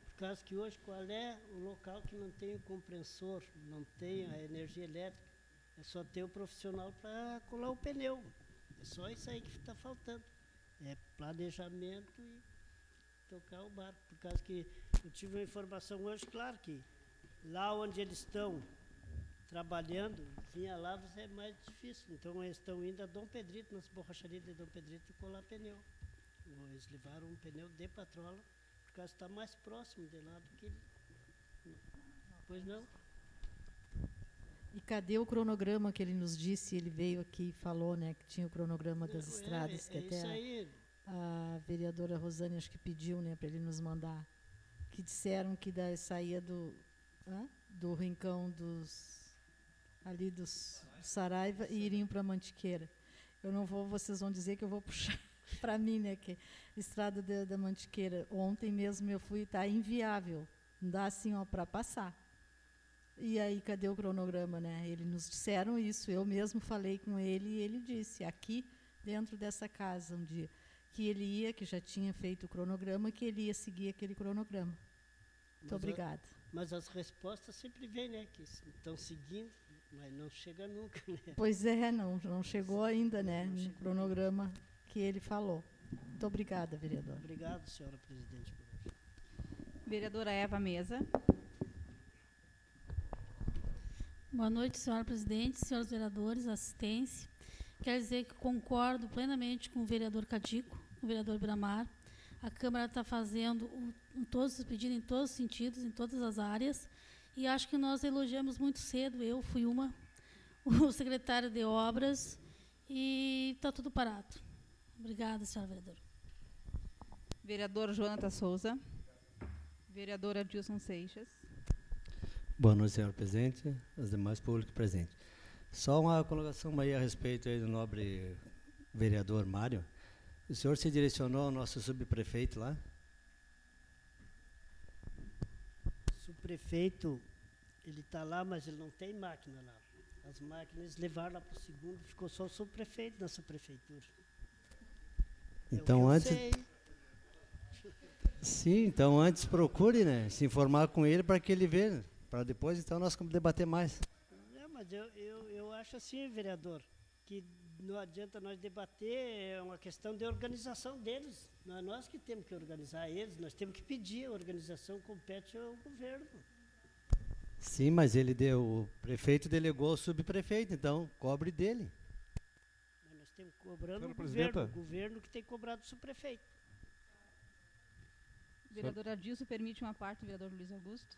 Por causa que hoje, qual é o local que não tem o compressor, não tem a energia elétrica? É só ter o profissional para colar o pneu. É só isso aí que está faltando. É planejamento e tocar o barco. Por causa que eu tive uma informação hoje, claro que lá onde eles estão trabalhando, vinha Lavras é mais difícil. Então eles estão indo a Dom Pedrito, nas borracharias de Dom Pedrito, colar pneu. Eles levaram um pneu de patrola, por causa que está mais próximo de lá do que... Pois não? E cadê o cronograma que ele nos disse? Ele veio aqui e falou, né, que tinha o cronograma das estradas, que até a vereadora Rosane acho que pediu, né, para ele nos mandar, que disseram que saía do rincão ali dos Saraiva e iriam para Mantiqueira. Eu não vou, vocês vão dizer que eu vou puxar para mim, né, que estrada da Mantiqueira. Ontem mesmo eu fui, está inviável, não dá assim, ó, para passar. E aí, cadê o cronograma, né? Eles nos disseram isso, eu mesmo falei com ele e ele disse, aqui dentro dessa casa, um dia, que ele ia, que já tinha feito o cronograma, que ele ia seguir aquele cronograma. Muito obrigada. Mas as respostas sempre vêm, né? Que estão seguindo, mas não chega nunca, né? Pois é, não chegou ainda, né? No cronograma que ele falou. Muito obrigada, vereador. Obrigado, senhora presidente. Vereadora Eva Mesa. Boa noite, senhora presidente, senhores vereadores, assistência. Quero dizer que concordo plenamente com o vereador Cadico, o vereador Bramar. A Câmara está fazendo todos os pedidos em todos os sentidos, em todas as áreas, e acho que nós elogiamos muito cedo, eu fui o secretário de obras, e está tudo parado. Obrigada, senhora vereadora. Vereador Jonathan Souza. Vereadora Dilson Seixas. Boa noite, senhor presidente, os demais públicos presentes. Só uma colocação aí a respeito aí do nobre vereador Mário. O senhor se direcionou ao nosso subprefeito lá? O subprefeito, ele está lá, mas ele não tem máquina lá. As máquinas levaram lá para o segundo, ficou só o subprefeito nessa prefeitura. Então, antes... Sim, então antes procure, né, se informar com ele para que ele veja. Para depois, então, nós debater mais. Mas eu acho assim, vereador, que não adianta nós debater, é uma questão de organização deles. Não é nós que temos que organizar eles, nós temos que pedir, a organização compete ao governo. Sim, mas o prefeito delegou ao subprefeito, então cobre dele. Mas nós temos cobrando o governo que tem cobrado o subprefeito. Vereadora Dilson, permite uma parte, vereador Luiz Augusto?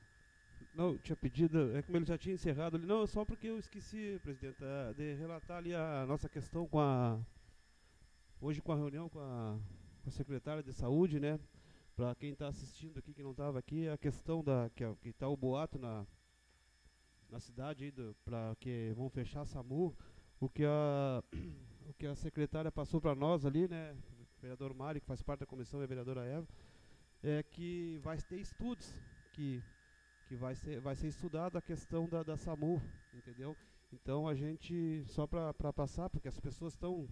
Não, tinha pedido, como ele já tinha encerrado ali, não, só porque eu esqueci, presidente, de relatar ali a nossa questão com hoje com a reunião com a secretária de saúde, né? Para quem está assistindo aqui, que não estava aqui, a questão que está o boato na cidade para que vão fechar a SAMU, o que a secretária passou para nós ali, né? O vereador Mário, que faz parte da comissão, e a vereadora Eva, é que vai ter estudos, que vai ser estudada a questão da SAMU, entendeu? Então a gente, só para passar, porque as pessoas estão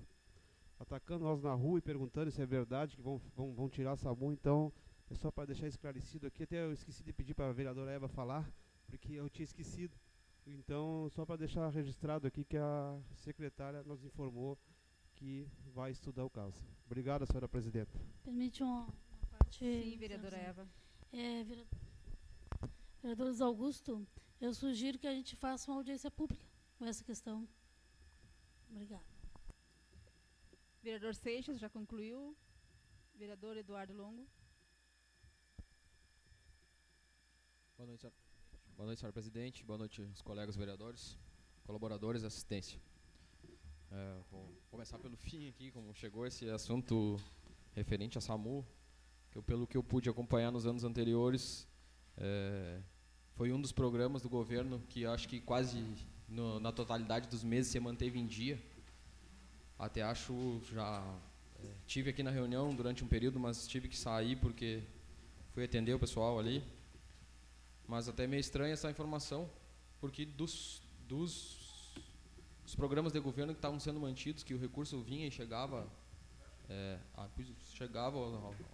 atacando nós na rua e perguntando se é verdade que vão tirar a SAMU, então é só para deixar esclarecido aqui. Até eu esqueci de pedir para a vereadora Eva falar, porque eu tinha esquecido. Então, só para deixar registrado aqui que a secretária nos informou que vai estudar o caso. Obrigado, senhora presidenta. Permite uma parte... Sim, vereadora Eva. Vereador Augusto, eu sugiro que a gente faça uma audiência pública com essa questão. Obrigada. Vereador Seixas, já concluiu. Vereador Eduardo Longo. Boa noite, senhora. Boa noite, senhor presidente. Boa noite, os colegas vereadores, colaboradores da assistência. Vou começar pelo fim aqui, como chegou esse assunto referente à SAMU, que pelo que eu pude acompanhar nos anos anteriores, foi um dos programas do governo que acho que quase na totalidade dos meses se manteve em dia. Até acho, já tive aqui na reunião durante um período, mas tive que sair porque fui atender o pessoal ali. Mas até meio estranha essa informação, porque dos programas de governo que estavam sendo mantidos, que o recurso vinha e chegava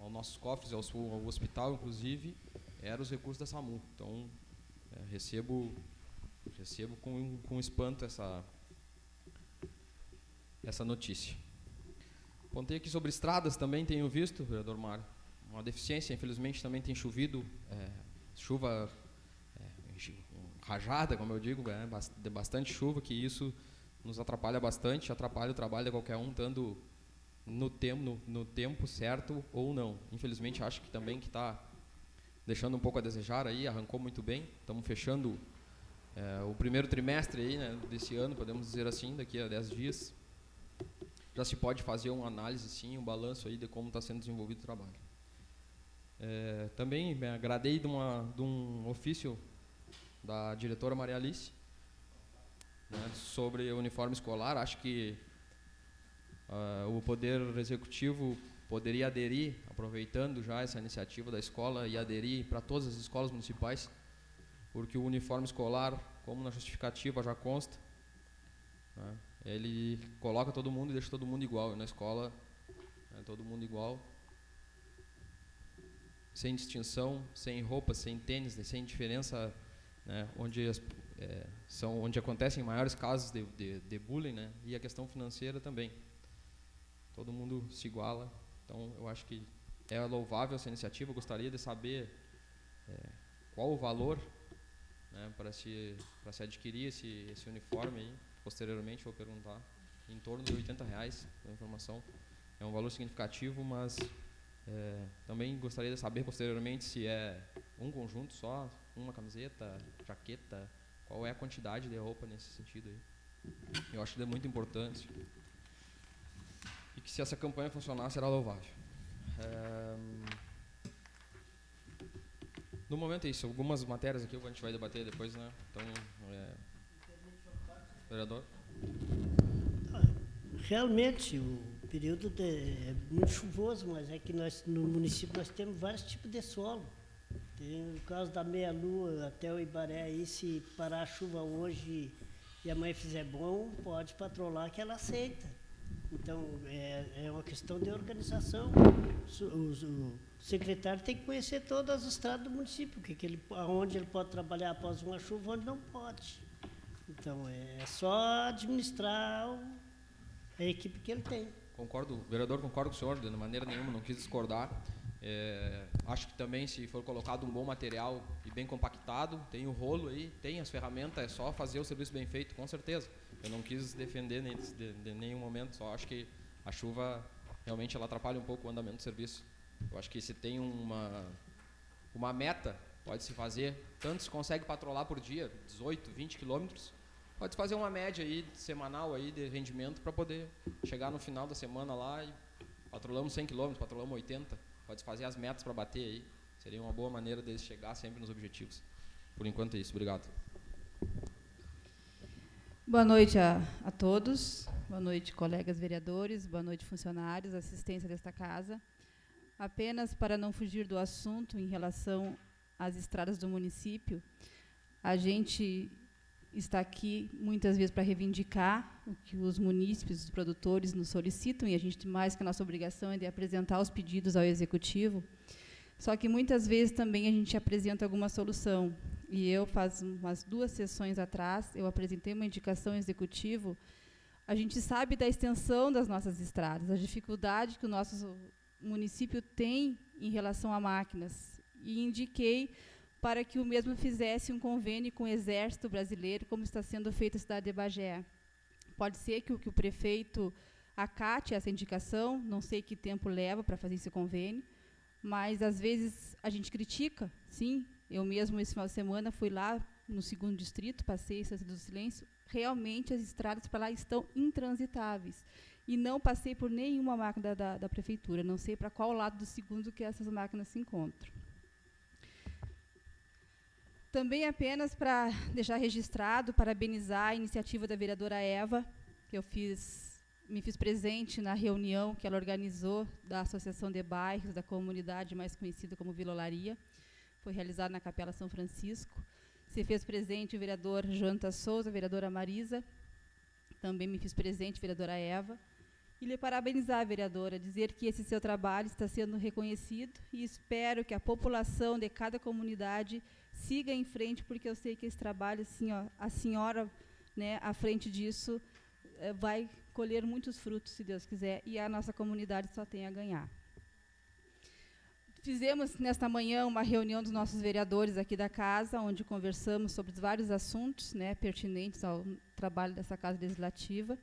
aos nossos cofres, ao hospital, inclusive, eram os recursos da SAMU. Então, recebo com espanto essa notícia. Apontei aqui sobre estradas, também tenho visto, vereador Mário, uma deficiência, infelizmente também tem chovido, chuva rajada, como eu digo, bastante chuva, que isso nos atrapalha bastante, atrapalha o trabalho de qualquer um, estando no tempo certo ou não. Infelizmente, acho que também que está deixando um pouco a desejar aí, arrancou muito bem, estamos fechando o primeiro trimestre aí, né, desse ano, podemos dizer assim, daqui a 10 dias, já se pode fazer uma análise, sim, um balanço aí de como está sendo desenvolvido o trabalho. Também me agradei de um ofício da diretora Maria Alice, né, sobre o uniforme escolar. Acho que o Poder Executivo poderia aderir, aproveitando já essa iniciativa da escola, e aderir para todas as escolas municipais, porque o uniforme escolar, como na justificativa já consta, né, ele coloca todo mundo e deixa todo mundo igual. E na escola, todo mundo igual, sem distinção, sem roupa, sem tênis, sem diferença, né, onde acontecem maiores casos de bullying, né, e a questão financeira também. Todo mundo se iguala. Então, eu acho que é louvável essa iniciativa. Eu gostaria de saber qual o valor, né, para se adquirir esse uniforme aí. Posteriormente, vou perguntar, em torno de R$80, a informação. É um valor significativo, mas também gostaria de saber posteriormente se é um conjunto só, uma camiseta, jaqueta, qual é a quantidade de roupa nesse sentido aí. Eu acho que é muito importante. E que se essa campanha funcionar, será louvável. No momento é isso. Algumas matérias aqui a gente vai debater depois, né? Então, vereador? Realmente, o período é muito chuvoso, mas é que no município nós temos vários tipos de solo. Tem o caso da meia-lua até o Ibaré, aí se parar a chuva hoje e amanhã fizer bom, pode patrolar que ela aceita. Então, é uma questão de organização. O secretário tem que conhecer todas as estradas do município, onde ele pode trabalhar após uma chuva, onde não pode. Então, é só administrar a equipe que ele tem. Concordo, vereador, concordo com o senhor, de maneira nenhuma, não quis discordar. Acho que também, se for colocado um bom material e bem compactado, tem o rolo aí, tem as ferramentas, é só fazer o serviço bem feito, com certeza. Eu não quis defender de nenhum momento, só acho que a chuva realmente ela atrapalha um pouco o andamento do serviço. Eu acho que se tem uma meta, pode se fazer, tanto se consegue patrolar por dia, 18, 20 quilômetros, pode fazer uma média aí semanal aí de rendimento para poder chegar no final da semana lá e patrolamos 100 km, patrolamos 80, pode fazer as metas para bater aí. Seria uma boa maneira deles chegar sempre nos objetivos. Por enquanto é isso. Obrigado. Boa noite a todos. Boa noite, colegas vereadores. Boa noite, funcionários, assistência desta casa. Apenas para não fugir do assunto em relação às estradas do município, a gente está aqui muitas vezes para reivindicar o que os munícipes, os produtores nos solicitam, e a gente, mais que a nossa obrigação, é de apresentar os pedidos ao Executivo. Só que muitas vezes também a gente apresenta alguma solução. E eu, faz umas 2 sessões atrás, eu apresentei uma indicação ao Executivo. A gente sabe da extensão das nossas estradas, a dificuldade que o nosso município tem em relação a máquinas. E indiquei para que o mesmo fizesse um convênio com o Exército Brasileiro, como está sendo feito na cidade de Bagé. Pode ser que o prefeito acate essa indicação, não sei que tempo leva para fazer esse convênio, mas, às vezes, a gente critica, sim. Eu mesmo, esse final de semana, fui lá no 2º distrito, passei Estação do Silêncio. Realmente, as estradas para lá estão intransitáveis. E não passei por nenhuma máquina da prefeitura. Não sei para qual lado do 2º que essas máquinas se encontram. Também, apenas para deixar registrado, parabenizar a iniciativa da vereadora Eva, que eu me fiz presente na reunião que ela organizou da Associação de Bairros da comunidade mais conhecida como Vila Olaria. Foi realizada na Capela São Francisco. Se fez presente o vereador Jonathan Souza, a vereadora Marisa. Também me fiz presente, vereadora Eva. E lhe parabenizar, vereadora, dizer que esse seu trabalho está sendo reconhecido e espero que a população de cada comunidade siga em frente, porque eu sei que esse trabalho, assim, ó, a senhora, né, à frente disso, vai colher muitos frutos, se Deus quiser, e a nossa comunidade só tem a ganhar. Fizemos, nesta manhã, uma reunião dos nossos vereadores aqui da casa, onde conversamos sobre vários assuntos, né, pertinentes ao trabalho dessa Casa Legislativa.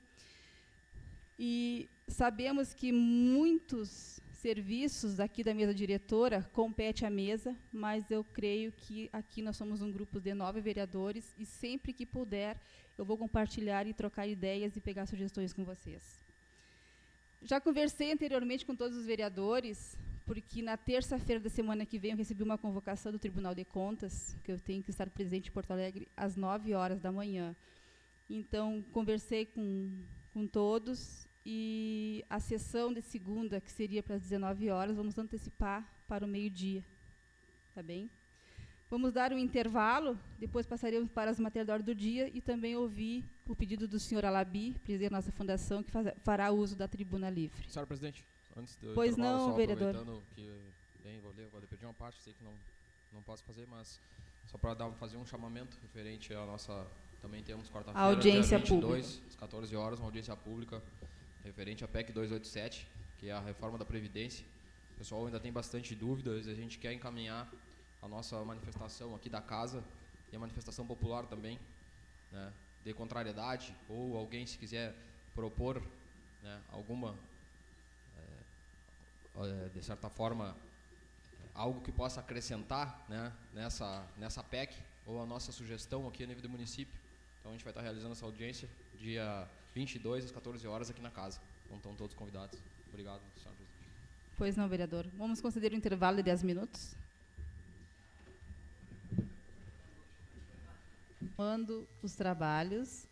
E sabemos que muitos serviços aqui da mesa diretora competem à mesa, mas eu creio que aqui nós somos um grupo de 9 vereadores e sempre que puder eu vou compartilhar e trocar ideias e pegar sugestões com vocês. Já conversei anteriormente com todos os vereadores, porque na terça-feira da semana que vem eu recebi uma convocação do Tribunal de Contas, que eu tenho que estar presente em Porto Alegre às 9 horas da manhã. Então, conversei com todos e a sessão de segunda, que seria para as 19 horas, vamos antecipar para o meio-dia. Tá bem? Vamos dar um intervalo, depois passaremos para as matérias da ordem do dia e também ouvir o pedido do senhor Alabi, presidente da nossa fundação, que fará uso da tribuna livre. Senhora presidente, antes do pois intervalo, não, só vereador. Aproveitando que vou perder uma parte, sei que não posso fazer, mas só para fazer um chamamento referente à nossa... Também temos quarta-feira, audiência dia 22, pública. às 14 horas, uma audiência pública referente à PEC 287, que é a reforma da Previdência. O pessoal ainda tem bastante dúvidas, a gente quer encaminhar a nossa manifestação aqui da casa e a manifestação popular também, né, de contrariedade, ou alguém, se quiser propor, né, alguma, de certa forma, algo que possa acrescentar, né, nessa PEC, ou a nossa sugestão aqui a nível do município. Então a gente vai estar realizando essa audiência dia 22 às 14 horas aqui na casa. Então estão todos convidados. Obrigado, senhor presidente. Pois não, vereador. Vamos conceder um intervalo de 10 minutos. Mando os trabalhos.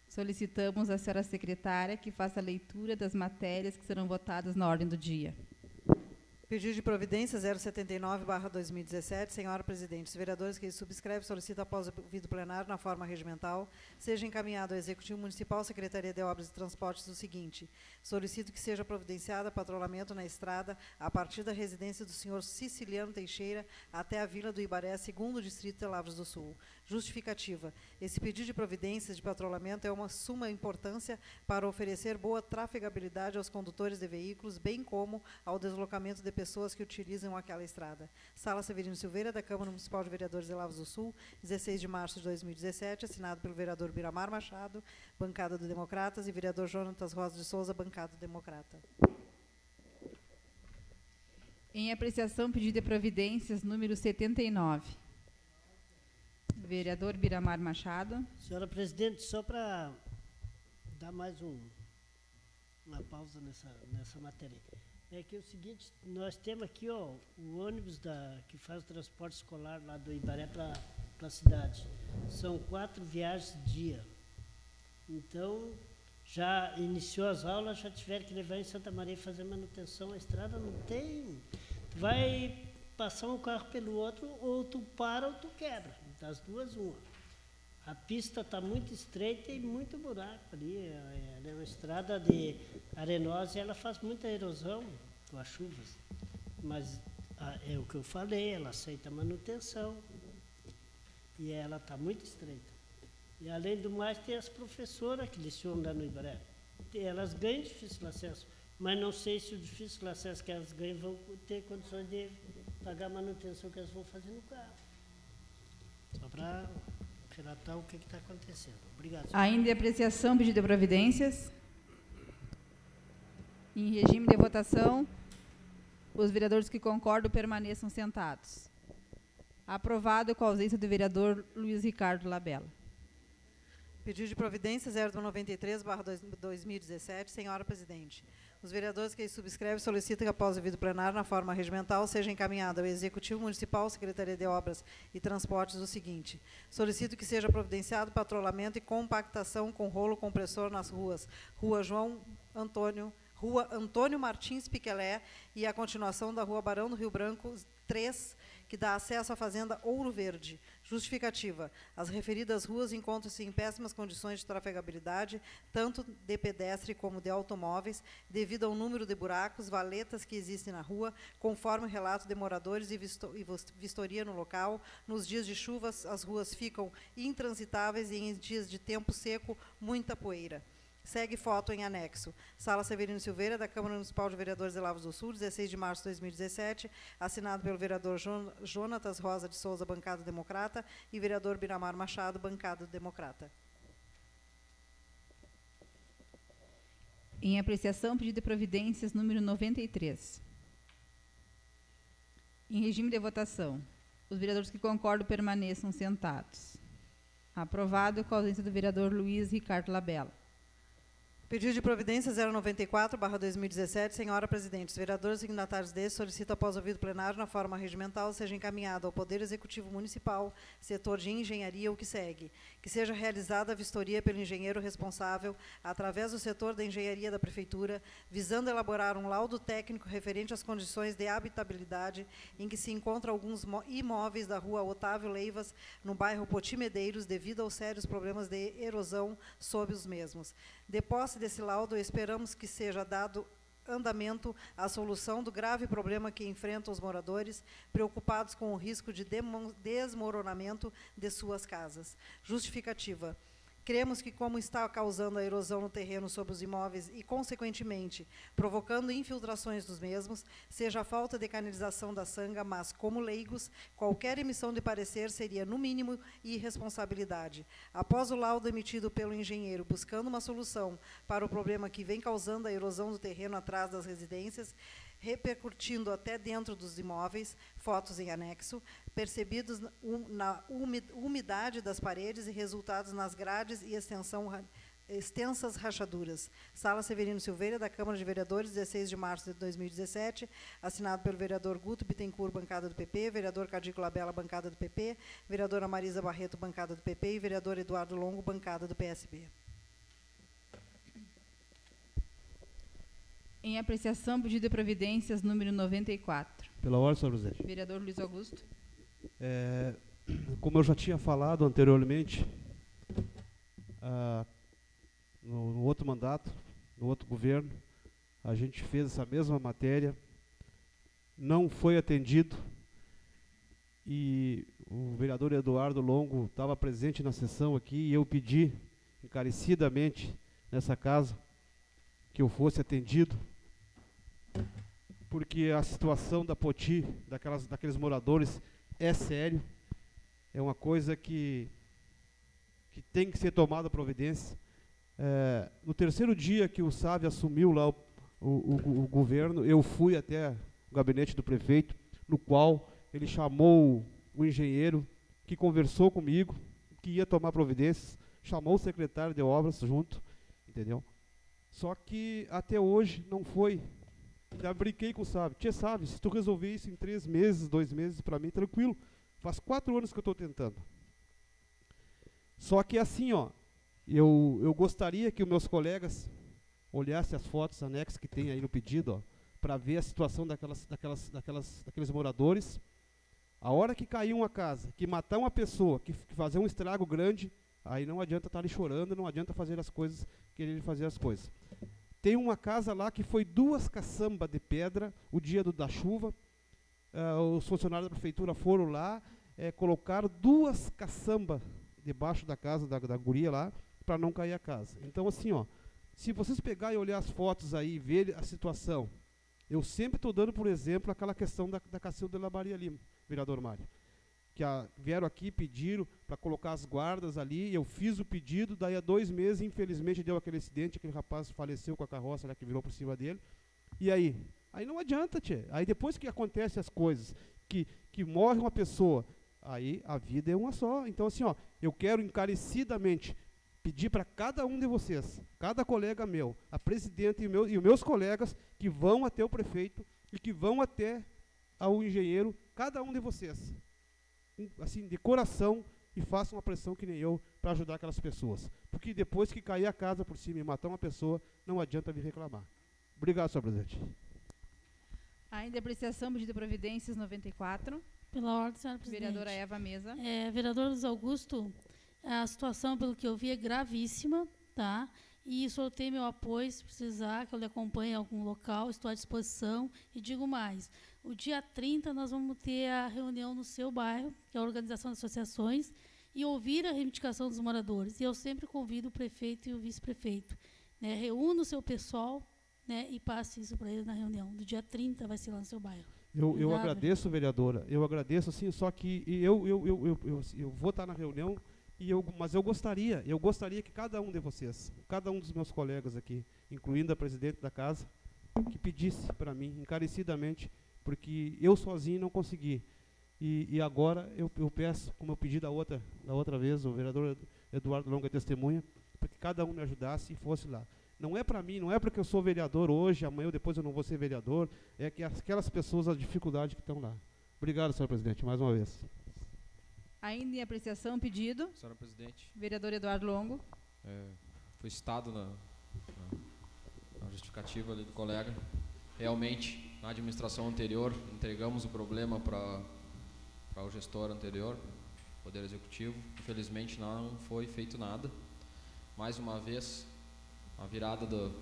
Solicitamos à senhora secretária que faça a leitura das matérias que serão votadas na ordem do dia. Pedido de providência 079/2017, senhora presidente, os vereadores que subscrevem solicitam após o ouvido plenário na forma regimental, seja encaminhado ao Executivo Municipal, Secretaria de Obras e Transportes o seguinte: solicito que seja providenciado patrulhamento na estrada a partir da residência do senhor Siciliano Teixeira até a Vila do Ibaré, 2º Distrito de Lavras do Sul. Justificativa: esse pedido de providências de patrulhamento é uma suma importância para oferecer boa trafegabilidade aos condutores de veículos, bem como ao deslocamento de pessoas que utilizam aquela estrada. Sala Severino Silveira, da Câmara Municipal de Vereadores de Lavras do Sul, 16 de março de 2017, assinado pelo vereador Biramar Machado, bancada do Democratas, e vereador Jonatas Rosa de Souza, bancada do Democrata. Em apreciação, pedido de providências número 79. Vereador Biramar Machado. Senhora presidente, só para dar mais uma pausa nessa matéria. É que é o seguinte, nós temos aqui o ônibus que faz o transporte escolar lá do Ibaré para a cidade. São 4 viagens dia. Então, já iniciou as aulas, já tiveram que levar em Santa Maria fazer manutenção. A estrada não tem... Tu vai passar um carro pelo outro, ou tu para ou tu quebra. Das duas, uma. A pista está muito estreita e muito buraco ali. É uma estrada de arenosa e ela faz muita erosão com as chuvas. Mas é o que eu falei, ela aceita manutenção e ela está muito estreita. E, além do mais, tem as professoras que lecionam lá no Ibaré. Elas ganham difícil acesso, mas não sei se o difícil acesso que elas ganham vão ter condições de pagar a manutenção que elas vão fazer no carro. Só para relatar o que está acontecendo. Obrigado. Ainda em apreciação, pedido de providências. Em regime de votação, os vereadores que concordam permaneçam sentados. Aprovado com a ausência do vereador Luiz Ricardo Labella. Pedido de providência 093/2017, senhora presidente. Os vereadores que subscrevem solicitam que, após o devido plenário, na forma regimental, seja encaminhado ao Executivo Municipal, Secretaria de Obras e Transportes o seguinte. Solicito que seja providenciado patrulhamento e compactação com rolo compressor nas ruas Rua Antônio Martins Piquelé e a continuação da Rua Barão do Rio Branco 3, que dá acesso à Fazenda Ouro Verde. Justificativa. As referidas ruas encontram-se em péssimas condições de trafegabilidade, tanto de pedestre como de automóveis, devido ao número de buracos, valetas que existem na rua, conforme o relato de moradores e vistoria no local. Nos dias de chuvas, as ruas ficam intransitáveis e, em dias de tempo seco, muita poeira. Segue foto em anexo. Sala Severino Silveira, da Câmara Municipal de Vereadores de Lavras do Sul, 16 de março de 2017, assinado pelo vereador Jonatas Rosa de Souza, bancada democrata, e vereador Biramar Machado, bancada democrata. Em apreciação, pedido de providências número 93. Em regime de votação, os vereadores que concordam permaneçam sentados. Aprovado com a ausência do vereador Luiz Ricardo Labella. Pedido de providência 094/2017, senhora presidente. Os vereadores signatários deste solicitam, após ouvido plenário, na forma regimental, seja encaminhado ao Poder Executivo Municipal, setor de engenharia, o que segue. Que seja realizada a vistoria pelo engenheiro responsável, através do setor da engenharia da Prefeitura, visando elaborar um laudo técnico referente às condições de habitabilidade em que se encontram alguns imóveis da rua Otávio Leivas, no bairro Poti Medeiros, devido aos sérios problemas de erosão sob os mesmos. De posse desse laudo, esperamos que seja dado andamento à solução do grave problema que enfrentam os moradores, preocupados com o risco de desmoronamento de suas casas. Justificativa. Cremos que, como está causando a erosão no terreno sobre os imóveis e, consequentemente, provocando infiltrações dos mesmos, seja a falta de canalização da sanga, mas, como leigos, qualquer emissão de parecer seria, no mínimo, irresponsabilidade. Após o laudo emitido pelo engenheiro, buscando uma solução para o problema que vem causando a erosão do terreno atrás das residências, repercutindo até dentro dos imóveis, fotos em anexo, percebidos na umidade das paredes e resultados nas grades e extensas rachaduras. Sala Severino Silveira, da Câmara de Vereadores, 16 de março de 2017, assinado pelo vereador Guto Bittencourt, bancada do PP, vereador Cadico Labella, bancada do PP, vereadora Marisa Barreto, bancada do PP, e vereador Eduardo Longo, bancada do PSB. Em apreciação, pedido de providências número 94. Pela ordem, senhor presidente. Vereador Luiz Augusto. Como eu já tinha falado anteriormente, no outro mandato, no outro governo, a gente fez essa mesma matéria, não foi atendido, e o vereador Eduardo Longo estava presente na sessão aqui, e eu pedi encarecidamente nessa casa que eu fosse atendido, porque a situação da Poti, daqueles moradores, é sério, é uma coisa que tem que ser tomada providência. No terceiro dia que o Sávio assumiu lá o governo, eu fui até o gabinete do prefeito, no qual ele chamou o engenheiro que conversou comigo, que ia tomar providências, chamou o secretário de obras junto, entendeu? Só que até hoje não foi. Já brinquei com o Sábio. Tia Sábio, se tu resolver isso em 3 meses, 2 meses, para mim, tranquilo. Faz 4 anos que eu estou tentando. Só que assim, ó, eu gostaria que os meus colegas olhassem as fotos anexas que tem aí no pedido, ó, para ver a situação daqueles moradores. A hora que cair uma casa, que matar uma pessoa, que fazer um estrago grande, aí não adianta estar ali chorando, não adianta fazer as coisas, querer fazer as coisas. Tem uma casa lá que foi 2 caçambas de pedra o dia da chuva. Os funcionários da prefeitura foram lá, colocaram 2 caçambas debaixo da casa da guria lá, para não cair a casa. Então, assim, ó, se vocês pegarem e olhar as fotos aí e ver a situação, eu sempre estou dando, por exemplo, aquela questão da Cacilda de Labaria ali, vereador Mário, que vieram aqui, pediram para colocar as guardas ali, eu fiz o pedido, daí há 2 meses, infelizmente, deu aquele acidente, aquele rapaz faleceu com a carroça lá que virou por cima dele. E aí? Aí não adianta, tchê. Aí depois que acontecem as coisas, que morre uma pessoa, aí a vida é uma só. Então, assim, ó, eu quero encarecidamente pedir para cada um de vocês, cada colega meu, a presidenta e os meus colegas, que vão até o prefeito e que vão até ao engenheiro, cada um de vocês, assim, de coração, e façam uma pressão que nem eu, para ajudar aquelas pessoas. Porque depois que cair a casa por cima e matar uma pessoa, não adianta vir reclamar. Obrigado, senhor presidente. Ainda apreciação, pedido de providências 94. Pela ordem, senhora presidente. Vereadora Eva Mesa. Vereador Luiz Augusto, a situação, pelo que eu vi, é gravíssima, tá? E soltei meu apoio, se precisar, que eu lhe acompanhe em algum local, estou à disposição. E digo mais, o dia 30 nós vamos ter a reunião no seu bairro, que é a Organização de Associações, e ouvir a reivindicação dos moradores. E eu sempre convido o prefeito e o vice-prefeito, né? Reúna o seu pessoal, né, e passe isso para eles na reunião. Do dia 30 vai ser lá no seu bairro. Eu agradeço, vereadora. Eu agradeço, assim, só que eu vou estar na reunião, mas eu gostaria que cada um de vocês, cada um dos meus colegas aqui, incluindo a presidente da casa, que pedisse para mim, encarecidamente, porque eu sozinho não consegui. E agora eu peço, como eu pedi da outra vez, o vereador Eduardo Longa testemunha, para que cada um me ajudasse e fosse lá. Não é para mim, não é porque eu sou vereador hoje, amanhã ou depois eu não vou ser vereador, é que aquelas pessoas, a dificuldade que estão lá. Obrigado, senhor presidente, mais uma vez. Ainda em apreciação, pedido. Senhora presidente. Vereador Eduardo Longo. Foi citado na justificativa ali do colega. Realmente, na administração anterior, entregamos o problema para o gestor anterior, Poder Executivo. Infelizmente, não foi feito nada. Mais uma vez, a virada do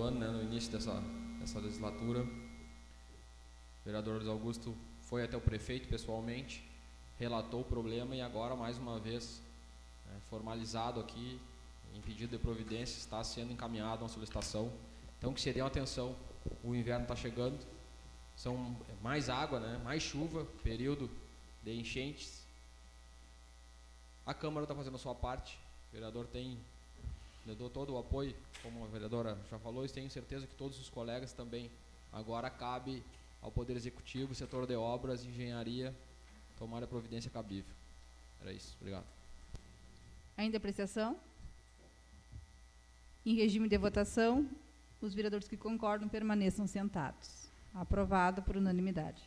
ano, né, no início dessa legislatura, o vereador Luiz Augusto foi até o prefeito pessoalmente, relatou o problema e agora, mais uma vez, formalizado aqui, em pedido de providência, está sendo encaminhada uma solicitação. Então, que se dê uma atenção, o inverno está chegando, são mais água, né, mais chuva, período de enchentes. A Câmara está fazendo a sua parte, o vereador lhe dou todo o apoio, como a vereadora já falou, e tenho certeza que todos os colegas também. Agora cabe ao Poder Executivo, setor de obras, engenharia, tomar a providência cabível. Era isso, obrigado. Ainda apreciação? Em regime de votação, os vereadores que concordam permaneçam sentados. Aprovado por unanimidade.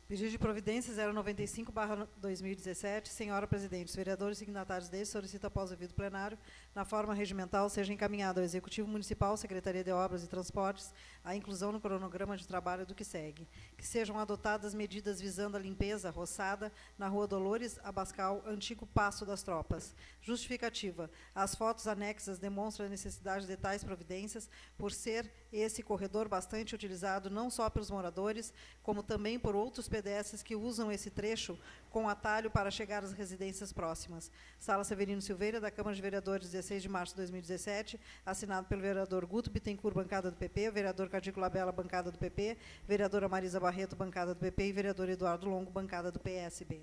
Pedido de providência 095/2017. Senhora presidente, os vereadores signatários deste solicitam, após o ouvido plenário, na forma regimental, seja encaminhado ao Executivo Municipal, Secretaria de Obras e Transportes, a inclusão no cronograma de trabalho do que segue. Que sejam adotadas medidas visando a limpeza, roçada, na Rua Dolores Abascal, antigo Paço das Tropas. Justificativa. As fotos anexas demonstram a necessidade de tais providências, por ser esse corredor bastante utilizado não só pelos moradores, como também por outros pedestres que usam esse trecho com atalho para chegar às residências próximas. Sala Severino Silveira, da Câmara de Vereadores, 16 de março de 2017, assinado pelo vereador Guto Bittencourt, bancada do PP, vereador Cadico Labella, bancada do PP, vereadora Marisa Barreto, bancada do PP, e vereador Eduardo Longo, bancada do PSB.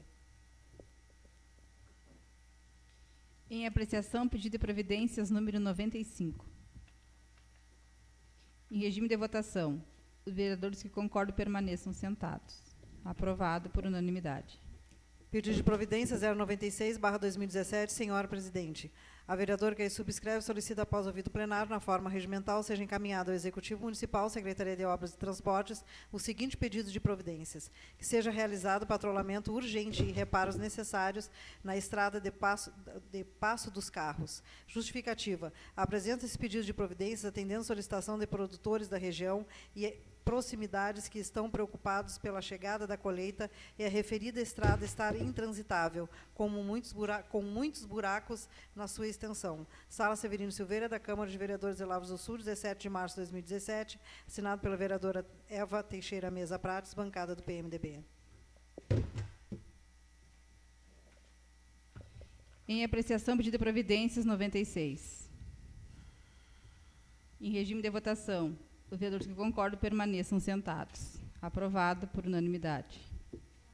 Em apreciação, pedido de providências número 95. Em regime de votação, os vereadores que concordam permaneçam sentados. Aprovado por unanimidade. Pedido de providência 096/2017, senhor presidente. A vereadora que aí subscreve solicita, após ouvido plenário, na forma regimental, seja encaminhado ao Executivo Municipal, Secretaria de Obras e Transportes, o seguinte pedido de providências: que seja realizado patrulhamento urgente e reparos necessários na estrada de Passo dos Carros. Justificativa: apresenta esse pedido de providências atendendo solicitação de produtores da região e proximidades que estão preocupados pela chegada da colheita e a referida estrada estar intransitável, com muitos buracos na sua extensão. Sala Severino Silveira, da Câmara de Vereadores de Lavras do Sul, 17 de março de 2017, assinado pela vereadora Eva Teixeira Mesa Prates, bancada do PMDB. Em apreciação, pedido de providências 96. Em regime de votação, os vereadores que concordam permaneçam sentados. Aprovado por unanimidade.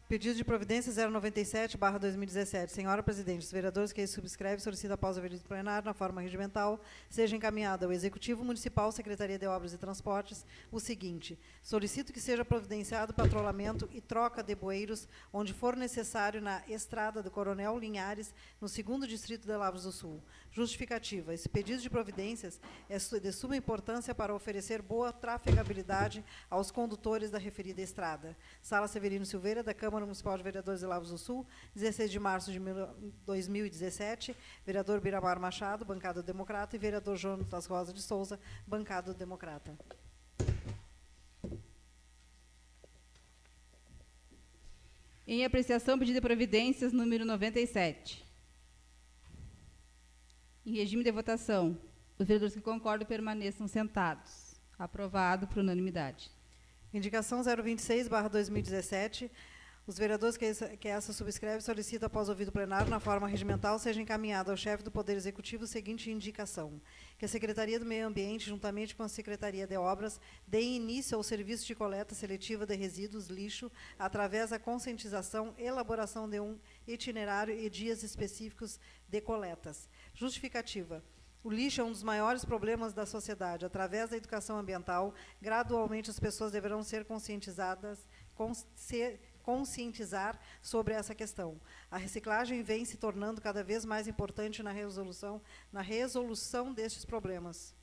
Pedido de providência 097/2017. Senhora presidente, os vereadores que aí subscrevem solicitam, após o ouvido plenário, na forma regimental, seja encaminhado ao Executivo Municipal, Secretaria de Obras e Transportes, o seguinte: solicito que seja providenciado patrulhamento e troca de bueiros, onde for necessário, na estrada do Coronel Linhares, no 2º Distrito de Lavras do Sul. Justificativa: esse pedido de providências é de suma importância para oferecer boa trafegabilidade aos condutores da referida estrada. Sala Severino Silveira, da Câmara Municipal de Vereadores de Lavras do Sul, 16 de março de 2017, vereador Biramar Machado, bancada do Democrata, e vereador Jonas Rosa de Souza, bancada do Democrata. Em apreciação, pedido de providências número 97. Em regime de votação, os vereadores que concordam permaneçam sentados. Aprovado por unanimidade. Indicação 026/2017. Os vereadores que essa subscreve solicitam, após ouvido plenário, na forma regimental, seja encaminhado ao chefe do Poder Executivo a seguinte indicação: que a Secretaria do Meio Ambiente, juntamente com a Secretaria de Obras, dê início ao serviço de coleta seletiva de resíduos lixo, através da conscientização, elaboração de um itinerário e dias específicos de coletas. Justificativa: o lixo é um dos maiores problemas da sociedade. Através da educação ambiental, gradualmente as pessoas deverão ser conscientizar sobre essa questão. A reciclagem vem se tornando cada vez mais importante na resolução destes problemas.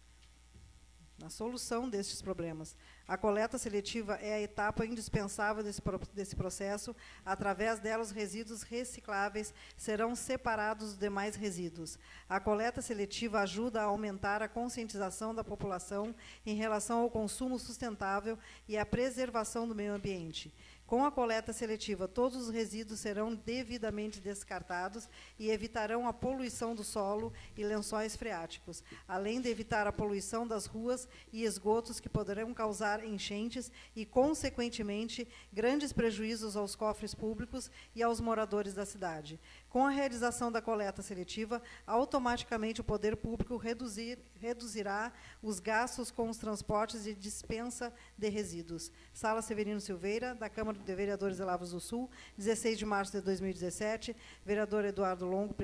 Na solução destes problemas. A coleta seletiva é a etapa indispensável desse processo. Através dela, os resíduos recicláveis serão separados dos demais resíduos. A coleta seletiva ajuda a aumentar a conscientização da população em relação ao consumo sustentável e à preservação do meio ambiente. Com a coleta seletiva, todos os resíduos serão devidamente descartados e evitarão a poluição do solo e lençóis freáticos, além de evitar a poluição das ruas e esgotos que poderão causar enchentes e, consequentemente, grandes prejuízos aos cofres públicos e aos moradores da cidade. Com a realização da coleta seletiva, automaticamente o poder público reduzirá os gastos com os transportes e dispensa de resíduos. Sala Severino Silveira, da Câmara de Vereadores de Lavras do Sul, 16 de março de 2017, vereador Eduardo Longo,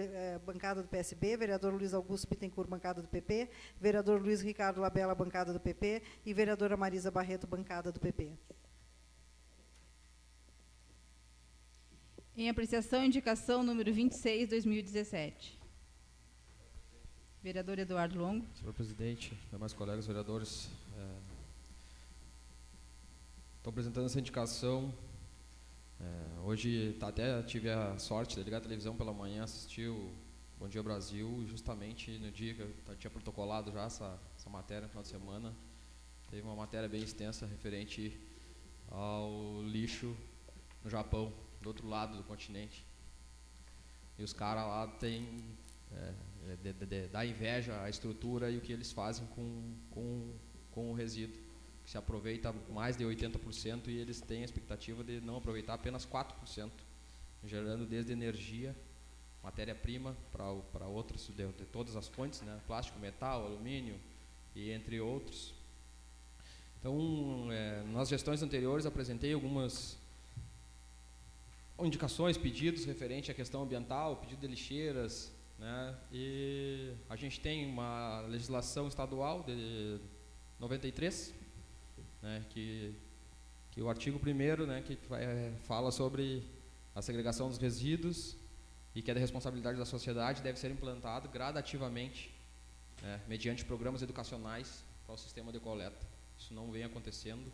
bancada do PSB, vereador Luiz Augusto Bittencourt, bancada do PP, vereador Luiz Ricardo Labella, bancada do PP, e vereadora Marisa Barreto, bancada do PP. Em apreciação, indicação número 26, 2017. Vereador Eduardo Longo. Senhor presidente, demais colegas vereadores, estou apresentando essa indicação. Hoje até tive a sorte de ligar a televisão pela manhã, assistir o Bom Dia Brasil, e justamente no dia que eu tinha protocolado já essa matéria no final de semana, teve uma matéria bem extensa referente ao lixo no Japão, do outro lado do continente. E os caras lá têm, dá inveja à estrutura e o que eles fazem com o resíduo, que se aproveita mais de 80%, e eles têm a expectativa de não aproveitar apenas 4%, gerando desde energia, matéria-prima para outras, de todas as fontes, né? Plástico, metal, alumínio e entre outros. Então, nas gestões anteriores apresentei algumas indicações, pedidos referente à questão ambiental, pedido de lixeiras, né? E a gente tem uma legislação estadual de 93, né, que o artigo 1º, né, que fala sobre a segregação dos resíduos e que é da responsabilidade da sociedade deve ser implantado gradativamente, mediante programas educacionais para o sistema de coleta. Isso não vem acontecendo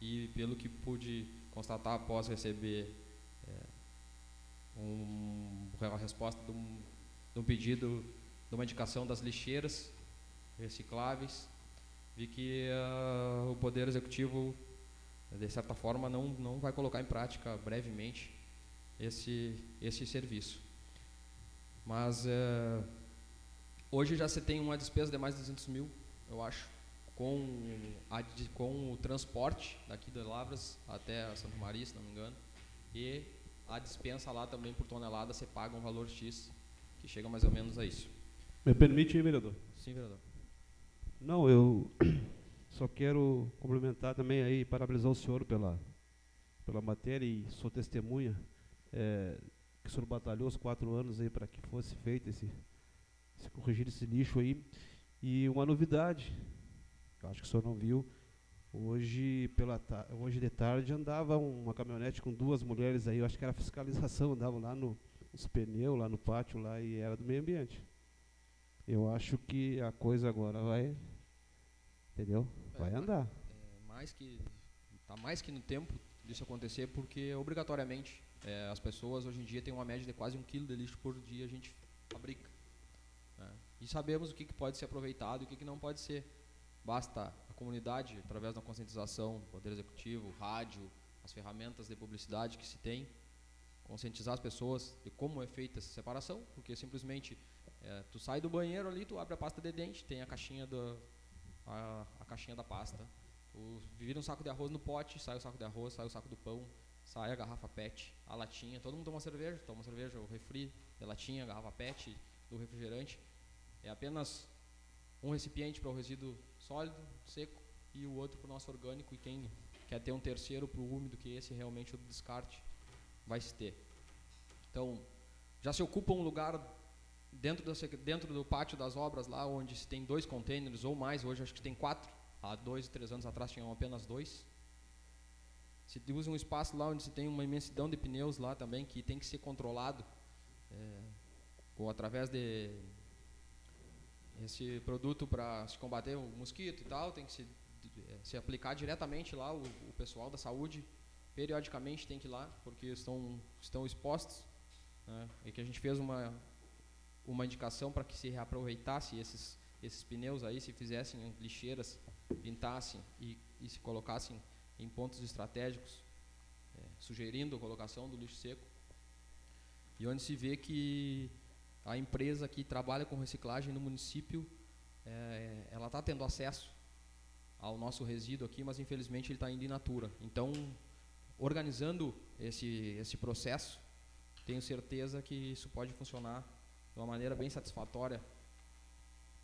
e, pelo que pude constatar após receber a resposta de um pedido de uma indicação das lixeiras recicláveis, vi que o Poder Executivo, de certa forma, não vai colocar em prática brevemente esse serviço. Mas hoje já se tem uma despesa de mais de 200 mil, eu acho, com o transporte daqui de Lavras até Santa Maria, se não me engano, e a dispensa lá também por tonelada você paga um valor X, que chega mais ou menos a isso. Me permite, vereador? Sim, vereador. Não, eu só quero complementar também aí, parabenizar o senhor pela matéria e sou testemunha que o senhor batalhou os 4 anos aí para que fosse feito se corrigir esse lixo aí. E uma novidade, eu acho que o senhor não viu, hoje de tarde andava uma caminhonete com 2 mulheres aí, eu acho que era fiscalização, andavam lá nos pneus, lá no pátio, lá, e era do meio ambiente. Eu acho que a coisa agora vai, entendeu? Vai andar. Está mais que no tempo disso acontecer, porque obrigatoriamente as pessoas hoje em dia têm uma média de quase 1 quilo de lixo por dia a gente fabrica. E sabemos o que pode ser aproveitado e o que não pode ser. Basta a comunidade, através da conscientização, Poder Executivo, rádio, as ferramentas de publicidade que se tem, conscientizar as pessoas de como é feita essa separação, porque simplesmente tu sai do banheiro ali, tu abre a pasta de dente, tem a caixinha a caixinha da pasta, tu vira um saco de arroz no pote, sai o saco de arroz, sai o saco do pão, sai a garrafa PET, a latinha, todo mundo toma cerveja, o refri de latinha, a garrafa PET, do refrigerante, é apenas um recipiente para o resíduo sólido, seco, e o outro para o nosso orgânico, e quem quer ter um terceiro para o úmido, que esse realmente o descarte vai se ter. Então, já se ocupa um lugar dentro do pátio das obras, lá onde se tem 2 containers ou mais, hoje acho que tem 4, há 2 ou 3 anos atrás tinham apenas 2. Se usa um espaço lá onde se tem uma imensidão de pneus lá também, que tem que ser controlado através de esse produto para se combater o mosquito e tal, tem que se aplicar diretamente lá, o pessoal da saúde periodicamente tem que ir lá, porque estão expostos, e que a gente fez uma indicação para que se reaproveitasse esses pneus aí, se fizessem lixeiras, pintassem e se colocassem em pontos estratégicos, sugerindo a colocação do lixo seco, e onde se vê que a empresa que trabalha com reciclagem no município, ela está tendo acesso ao nosso resíduo aqui, mas infelizmente ele está indo in natura. Então, organizando esse processo, tenho certeza que isso pode funcionar de uma maneira bem satisfatória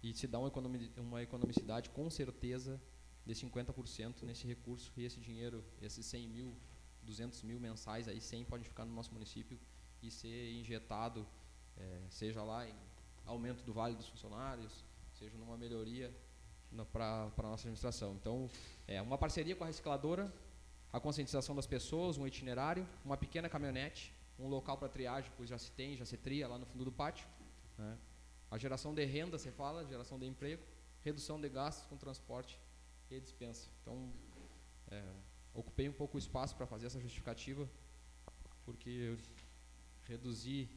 e se dá uma economicidade com certeza de 50% nesse recurso, e esse dinheiro, esses 100 mil, 200 mil mensais, aí 100 podem ficar no nosso município e ser injetado, seja lá em aumento do vale dos funcionários, seja numa melhoria para a nossa administração. Então, uma parceria com a recicladora, a conscientização das pessoas, um itinerário, uma pequena caminhonete, um local para triagem, pois já se tria lá no fundo do pátio, a geração de renda, você fala, geração de emprego, redução de gastos com transporte e dispensa. Então, ocupei um pouco o espaço para fazer essa justificativa, porque reduzir,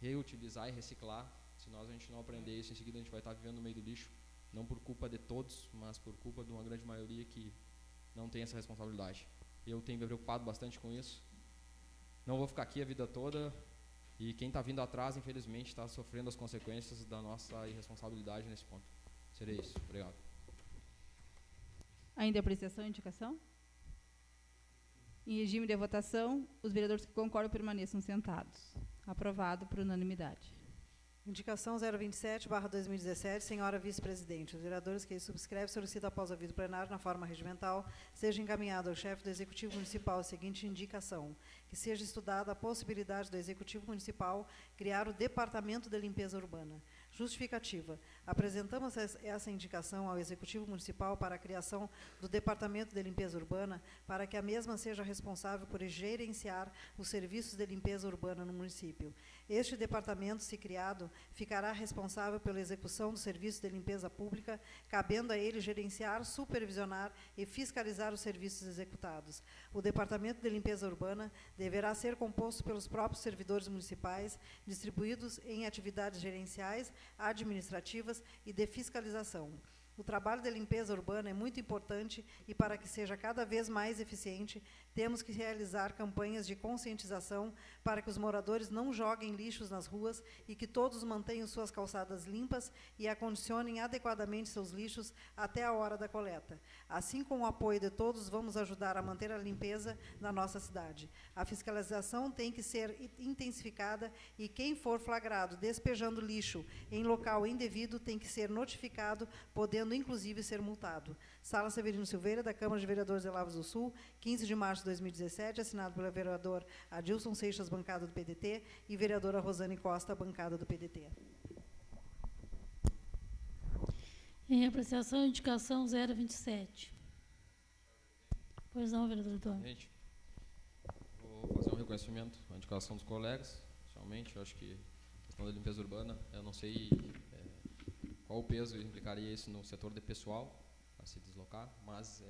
reutilizar e reciclar, se a gente não aprender isso, em seguida a gente vai estar vivendo no meio do lixo, não por culpa de todos, mas por culpa de uma grande maioria que não tem essa responsabilidade. Eu tenho me preocupado bastante com isso. Não vou ficar aqui a vida toda, e quem está vindo atrás, infelizmente, está sofrendo as consequências da nossa irresponsabilidade nesse ponto. Seria isso. Obrigado. Ainda apreciação e indicação? Em regime de votação, os vereadores que concordam permaneçam sentados. Aprovado por unanimidade. Indicação 027/2017, senhora vice-presidente. Os vereadores que subscrevem solicitam, após o aviso plenário na forma regimental, seja encaminhado ao chefe do Executivo Municipal a seguinte indicação: que seja estudada a possibilidade do Executivo Municipal criar o Departamento de Limpeza Urbana, Justificativa. Apresentamos essa indicação ao Executivo Municipal para a criação do Departamento de Limpeza Urbana, para que a mesma seja responsável por gerenciar os serviços de limpeza urbana no município. Este departamento, se criado, ficará responsável pela execução do serviço de limpeza pública, cabendo a ele gerenciar, supervisionar e fiscalizar os serviços executados. O Departamento de Limpeza Urbana deverá ser composto pelos próprios servidores municipais, distribuídos em atividades gerenciais, administrativas e de fiscalização. O trabalho de limpeza urbana é muito importante e, para que seja cada vez mais eficiente, temos que realizar campanhas de conscientização para que os moradores não joguem lixos nas ruas e que todos mantenham suas calçadas limpas e acondicionem adequadamente seus lixos até a hora da coleta. Assim, com o apoio de todos, vamos ajudar a manter a limpeza na nossa cidade. A fiscalização tem que ser intensificada e quem for flagrado despejando lixo em local indevido tem que ser notificado, podendo inclusive ser multado. Sala Severino Silveira, da Câmara de Vereadores de Lavras do Sul, 15 de março de 2017, assinado pelo vereador Adilson Seixas, bancada do PDT, e vereadora Rosane Costa, bancada do PDT. Em apreciação, indicação 027. Pois não, vereador Antônio. Gente, vou fazer um reconhecimento à indicação dos colegas. Somente, eu acho que a questão da limpeza urbana, eu não sei qual o peso implicaria isso no setor de pessoal a se deslocar, mas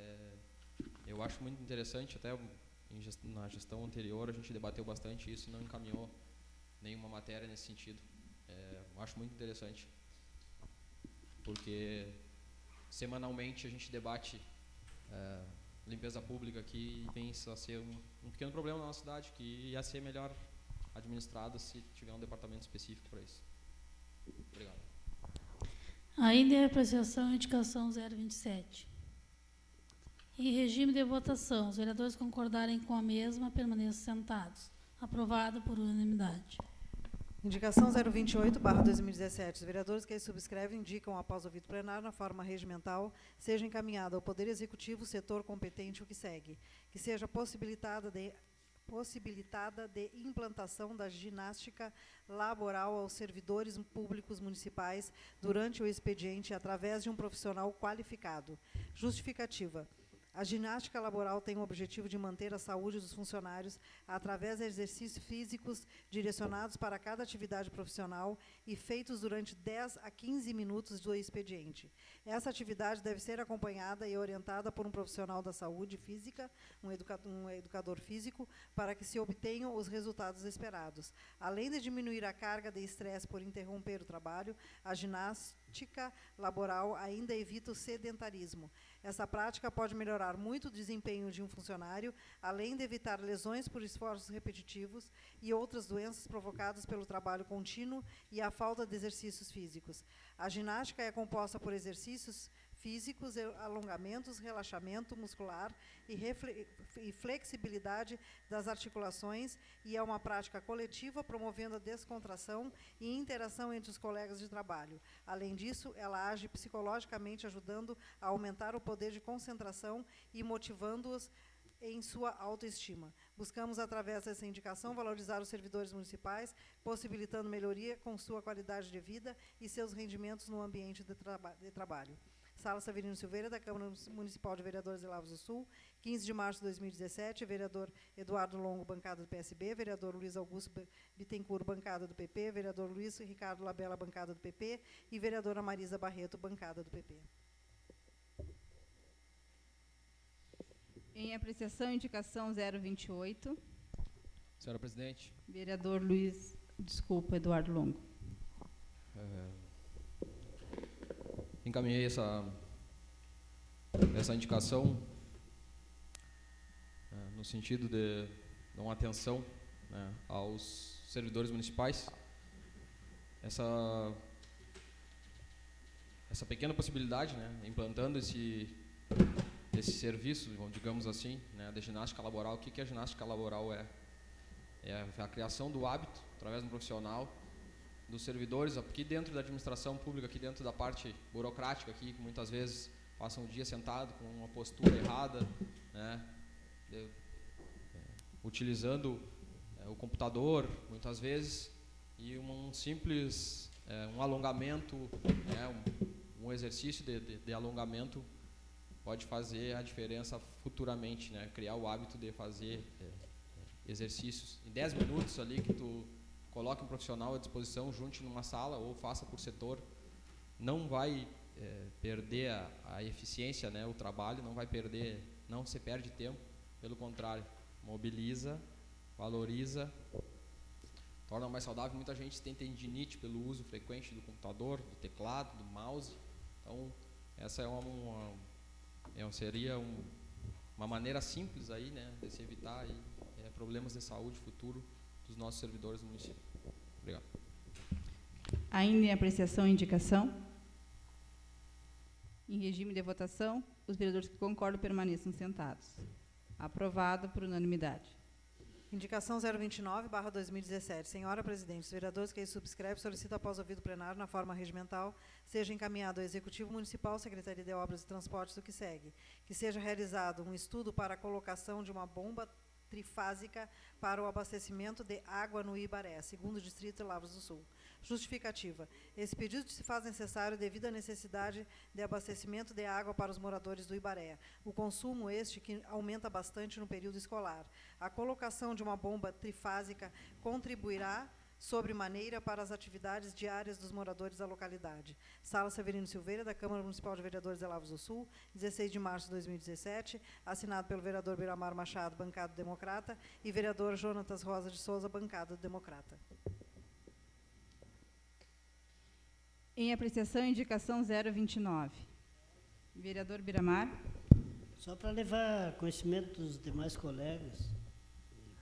eu acho muito interessante, até na gestão anterior a gente debateu bastante isso e não encaminhou nenhuma matéria nesse sentido. Eu acho muito interessante, porque semanalmente a gente debate limpeza pública aqui e vem a ser um pequeno problema na nossa cidade, que ia ser melhor administrado se tiver um departamento específico para isso. Obrigado. Ainda em apreciação, indicação 027. Em regime de votação, os vereadores concordarem com a mesma, permaneçam sentados. Aprovado por unanimidade. Indicação 028/2017. Os vereadores que aí subscrevem indicam, após ouvido plenário, na forma regimental, seja encaminhado ao Poder Executivo o setor competente o que segue. Que seja possibilitada de implantação da ginástica laboral aos servidores públicos municipais durante o expediente através de um profissional qualificado. Justificativa. A ginástica laboral tem o objetivo de manter a saúde dos funcionários através de exercícios físicos direcionados para cada atividade profissional e feitos durante 10 a 15 minutos do expediente. Essa atividade deve ser acompanhada e orientada por um profissional da saúde física, um educador físico, para que se obtenham os resultados esperados. Além de diminuir a carga de estresse por interromper o trabalho, a ginástica laboral ainda evita o sedentarismo. Essa prática pode melhorar muito o desempenho de um funcionário, além de evitar lesões por esforços repetitivos e outras doenças provocadas pelo trabalho contínuo e a falta de exercícios físicos. A ginástica é composta por exercícios físicos, alongamentos, relaxamento muscular e flexibilidade das articulações, e é uma prática coletiva promovendo a descontração e interação entre os colegas de trabalho. Além disso, ela age psicologicamente, ajudando a aumentar o poder de concentração e motivando-os em sua autoestima. Buscamos, através dessa indicação, valorizar os servidores municipais, possibilitando melhoria com sua qualidade de vida e seus rendimentos no ambiente de trabalho. Sala Severino Silveira, da Câmara Municipal de Vereadores de Lavras do Sul, 15 de março de 2017, vereador Eduardo Longo, bancada do PSB, vereador Luiz Augusto Bittencourt, bancada do PP, vereador Luiz Ricardo Labella, bancada do PP, e vereadora Marisa Barreto, bancada do PP. Em apreciação, indicação 028. Senhora Presidente. Vereador Eduardo Longo. Encaminhei essa indicação no sentido de dar uma atenção, né, aos servidores municipais. Essa pequena possibilidade, né, implantando esse serviço, digamos assim, né, de ginástica laboral. O que a ginástica laboral é? É a criação do hábito, através de um profissional, dos servidores aqui dentro da administração pública, aqui dentro da parte burocrática, aqui, que muitas vezes passam o dia sentado com uma postura errada, né, utilizando o computador, muitas vezes, e um simples um alongamento, né, um exercício de alongamento pode fazer a diferença futuramente, né? Criar o hábito de fazer exercícios em 10 minutos ali, que tu coloque um profissional à disposição, junte numa sala ou faça por setor, não vai perder a eficiência, né? O trabalho não vai perder, não se perde tempo, pelo contrário, mobiliza, valoriza, torna mais saudável. Muita gente tem tendinite pelo uso frequente do computador, do teclado, do mouse. Então, essa seria uma maneira simples aí, né, de se evitar aí, problemas de saúde futuro dos nossos servidores do município. Obrigado. Ainda em apreciação e indicação. Em regime de votação, os vereadores que concordam permaneçam sentados. Aprovado por unanimidade. Indicação 029/2017. Senhora Presidente, os vereadores que aí subscrevem solicitam, após ouvido plenário, na forma regimental, seja encaminhado ao Executivo Municipal, Secretaria de Obras e Transportes, do que segue. Que seja realizado um estudo para a colocação de uma bomba trifásica para o abastecimento de água no Ibaré, segundo distrito de Lavras do Sul. Justificativa. Esse pedido se faz necessário devido à necessidade de abastecimento de água para os moradores do Ibaré. O consumo que aumenta bastante no período escolar. A colocação de uma bomba trifásica contribuirá sobremaneira para as atividades diárias dos moradores da localidade. Sala Severino Silveira, da Câmara Municipal de Vereadores de Lavras do Sul, 16 de março de 2017, assinado pelo vereador Biramar Machado, bancada democrata, e vereador Jonatas Rosa de Souza, bancada democrata. Em apreciação, indicação 029. Vereador Biramar. Só para levar conhecimento dos demais colegas,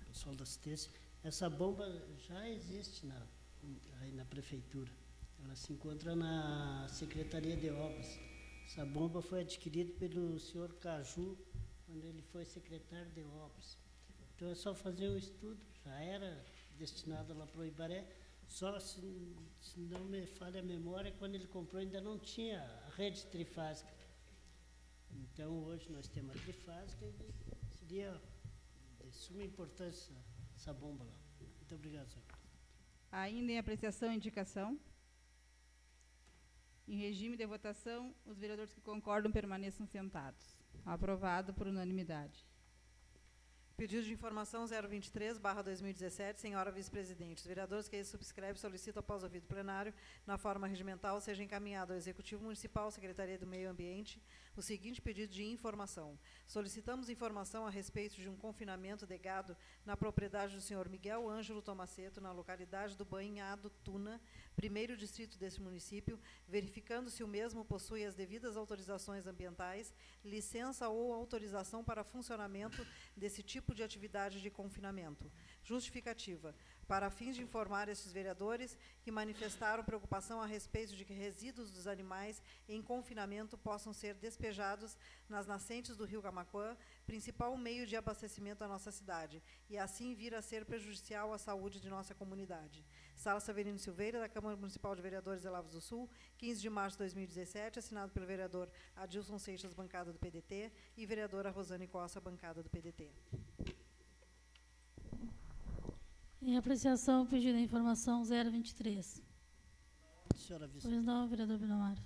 pessoal da assistência, essa bomba já existe aí na prefeitura. Ela se encontra na Secretaria de Obras. Essa bomba foi adquirida pelo senhor Caju, quando ele foi secretário de Obras. Então é só fazer um estudo, já era destinado lá para o Ibaré, só se não me falha a memória, quando ele comprou ainda não tinha a rede trifásica. Então hoje nós temos a trifásica e seria de suma importância essa bomba lá. Muito obrigado, senhor. Ainda em apreciação e indicação. Em regime de votação, os vereadores que concordam permaneçam sentados. Aprovado por unanimidade. Pedido de informação 023/2017, senhora vice-presidente. Os vereadores que aí subscrevem solicitam, após ouvido plenário, na forma regimental, seja encaminhado ao Executivo Municipal, Secretaria do Meio Ambiente, o seguinte pedido de informação. Solicitamos informação a respeito de um confinamento de gado na propriedade do senhor Miguel Ângelo Tomaceto, na localidade do Banhado Tuna, primeiro distrito deste município, verificando se o mesmo possui as devidas autorizações ambientais, licença ou autorização para funcionamento desse tipo de atividade de confinamento. Justificativa. Para fins de informar estes vereadores que manifestaram preocupação a respeito de que resíduos dos animais em confinamento possam ser despejados nas nascentes do rio Camaquã, principal meio de abastecimento da nossa cidade, e assim vir a ser prejudicial à saúde de nossa comunidade. Sala Severino Silveira, da Câmara Municipal de Vereadores de Lavras do Sul, 15 de março de 2017, assinado pelo vereador Adilson Seixas, bancada do PDT, e vereadora Rosane Costa, bancada do PDT. Em apreciação, pedido de informação 023. Senhora vice. Pois não, vereador Biramar.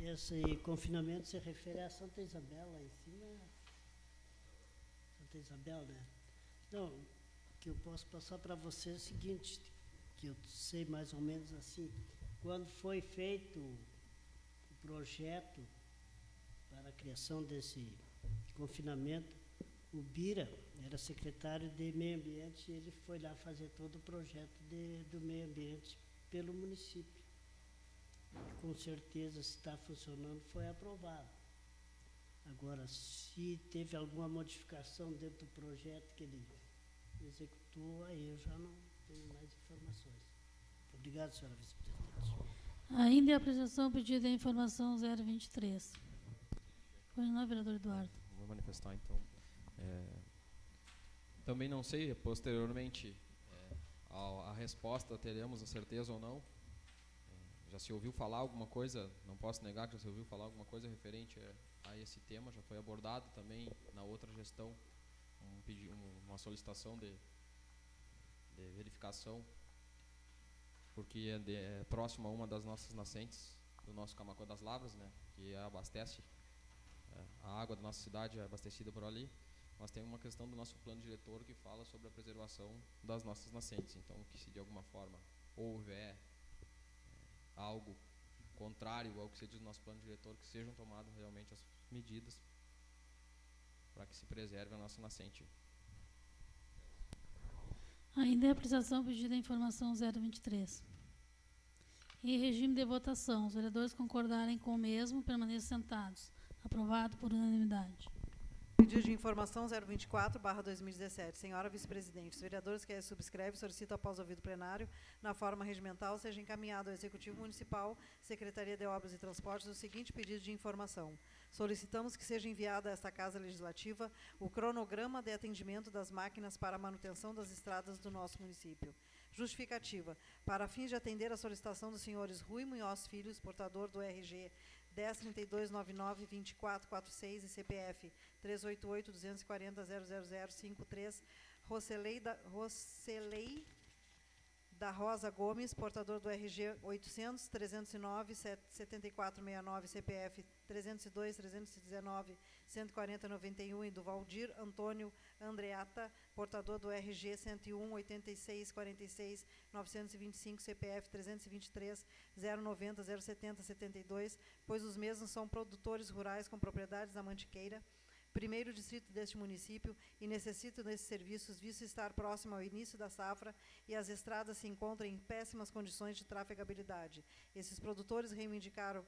Esse confinamento se refere a Santa Isabel, lá em cima. Santa Isabel, né? Então, o que eu posso passar para você é o seguinte, que eu sei mais ou menos assim, quando foi feito o projeto para a criação desse confinamento, o Bira era secretário de Meio Ambiente e ele foi lá fazer todo o projeto do meio ambiente pelo município. Com certeza, se está funcionando, foi aprovado. Agora, se teve alguma modificação dentro do projeto que ele executou, aí eu já não tenho mais informações. Obrigado, senhora vice-presidente. Ainda em apreciação, pedido de informação 023. Pois não, vereador Eduardo. Vou manifestar, então. Também não sei, posteriormente, a resposta, teremos a certeza ou não. Já se ouviu falar alguma coisa, não posso negar que já se ouviu falar alguma coisa referente a esse tema, já foi abordado também na outra gestão, uma solicitação de verificação porque é próximo a uma das nossas nascentes, do nosso Camaquã das Lavras, né, que abastece, a água da nossa cidade é abastecida por ali. Nós temos uma questão do nosso plano diretor que fala sobre a preservação das nossas nascentes. Então, que se de alguma forma houver algo contrário ao que se diz no nosso plano diretor, que sejam tomadas realmente as medidas para que se preserve a nossa nascente. Ainda é a apreciação pedida a informação 023. Em regime de votação, os vereadores concordarem com o mesmo, permaneçam sentados. Aprovado por unanimidade. Pedido de informação 024/2017. Senhora Vice-Presidente, os vereadores que subscrevem solicitam, após ouvido plenário, na forma regimental, seja encaminhado ao Executivo Municipal, Secretaria de Obras e Transportes, o seguinte pedido de informação. Solicitamos que seja enviado a esta Casa Legislativa o cronograma de atendimento das máquinas para a manutenção das estradas do nosso município. Justificativa. Para fins de atender a solicitação dos senhores Rui Munhoz Filhos, portador do RG 1032992446 e CPF 388-240-00053, Rocelei da Rosa Gomes, portador do RG 800-309-7469, CPF 302-319-140-91 e do Valdir Antônio Andreata, portador do RG 101-8646-925, CPF 323-090-070-72, pois os mesmos são produtores rurais com propriedades na Mantiqueira, primeiro distrito deste município, e necessitam desses serviços, visto estar próximo ao início da safra e as estradas se encontram em péssimas condições de trafegabilidade. Esses produtores reivindicaram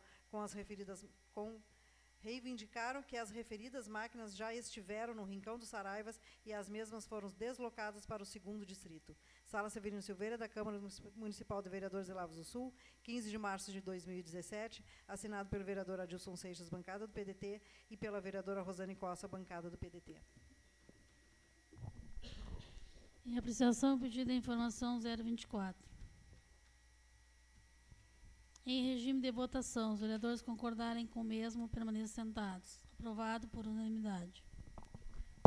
que as referidas máquinas já estiveram no Rincão dos Saraivas e as mesmas foram deslocadas para o segundo distrito. Sala Severino Silveira, da Câmara Municipal de Vereadores de Lavras do Sul, 15 de março de 2017, assinado pelo vereador Adilson Seixas, bancada do PDT, e pela vereadora Rosane Costa, bancada do PDT. Em apreciação, pedida a informação 024. Em regime de votação, os vereadores concordarem com o mesmo, permaneçam sentados. Aprovado por unanimidade.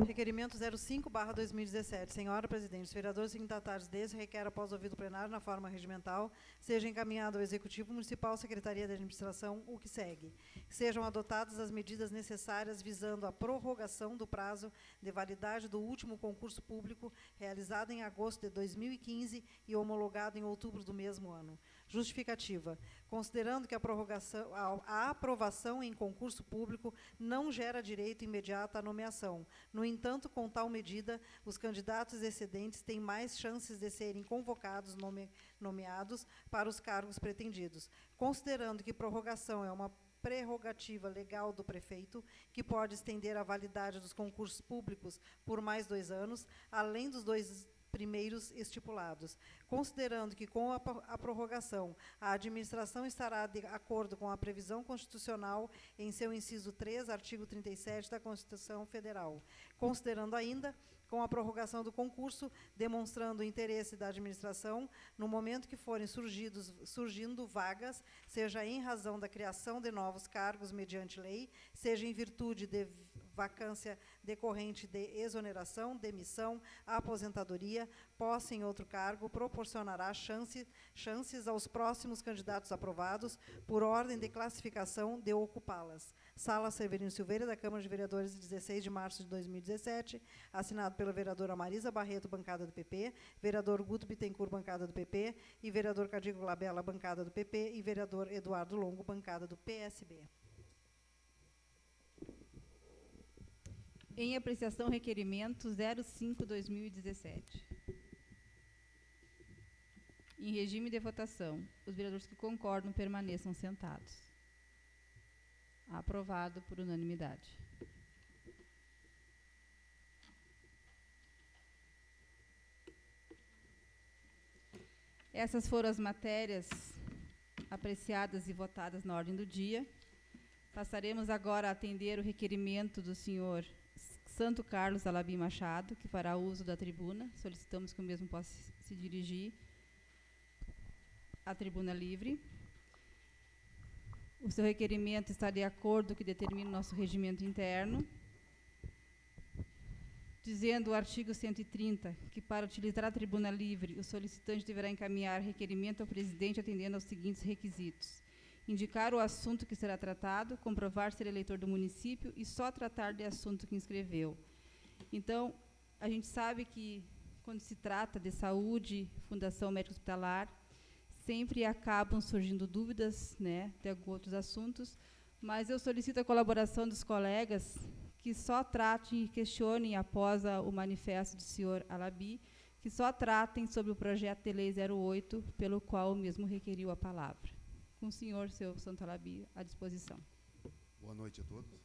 Requerimento 05/2017. Senhora Presidente, os vereadores signatários desse requer, após ouvido plenário na forma regimental, seja encaminhado ao Executivo Municipal, Secretaria de Administração, o que segue. Sejam adotadas as medidas necessárias visando a prorrogação do prazo de validade do último concurso público realizado em agosto de 2015 e homologado em outubro do mesmo ano. Justificativa. Considerando que a aprovação em concurso público não gera direito imediato à nomeação. No entanto, com tal medida, os candidatos excedentes têm mais chances de serem convocados, nomeados para os cargos pretendidos. Considerando que prorrogação é uma prerrogativa legal do prefeito, que pode estender a validade dos concursos públicos por mais 2 anos, além dos 2 primeiros estipulados. Considerando que, com a prorrogação, a administração estará de acordo com a previsão constitucional em seu inciso 3, artigo 37 da Constituição Federal. Considerando ainda, com a prorrogação do concurso, demonstrando o interesse da administração, no momento que forem surgindo vagas, seja em razão da criação de novos cargos mediante lei, seja em virtude de vacância decorrente de exoneração, demissão, aposentadoria, posse em outro cargo, proporcionará chances aos próximos candidatos aprovados, por ordem de classificação, de ocupá-las. Sala Severino Silveira, da Câmara de Vereadores, de 16 de março de 2017, assinado pela vereadora Marisa Barreto, bancada do PP, vereador Guto Bittencourt, bancada do PP, e vereador Cadigo Labella, bancada do PP, e vereador Eduardo Longo, bancada do PSB. Em apreciação, requerimento 05/2017. Em regime de votação, os vereadores que concordam permaneçam sentados. Aprovado por unanimidade. Essas foram as matérias apreciadas e votadas na ordem do dia. Passaremos agora a atender o requerimento do senhor Santo Carlos Alabim Machado, que fará uso da tribuna. Solicitamos que o mesmo possa se dirigir à tribuna livre. O seu requerimento está de acordo com o que determina o nosso regimento interno. dizendo o artigo 130 que, para utilizar a tribuna livre, o solicitante deverá encaminhar requerimento ao presidente atendendo aos seguintes requisitos: indicar o assunto que será tratado, comprovar ser eleitor do município e só tratar de assunto que inscreveu. Então, a gente sabe que, quando se trata de saúde, Fundação Médico Hospitalar, sempre acabam surgindo dúvidas, né, de alguns outros assuntos, mas eu solicito a colaboração dos colegas que só tratem e questionem, após o manifesto do senhor Alabi, que só tratem sobre o projeto de lei 08, pelo qual o mesmo requeriu a palavra. Com o senhor, seu Santo Alabi, à disposição. Boa noite a todos.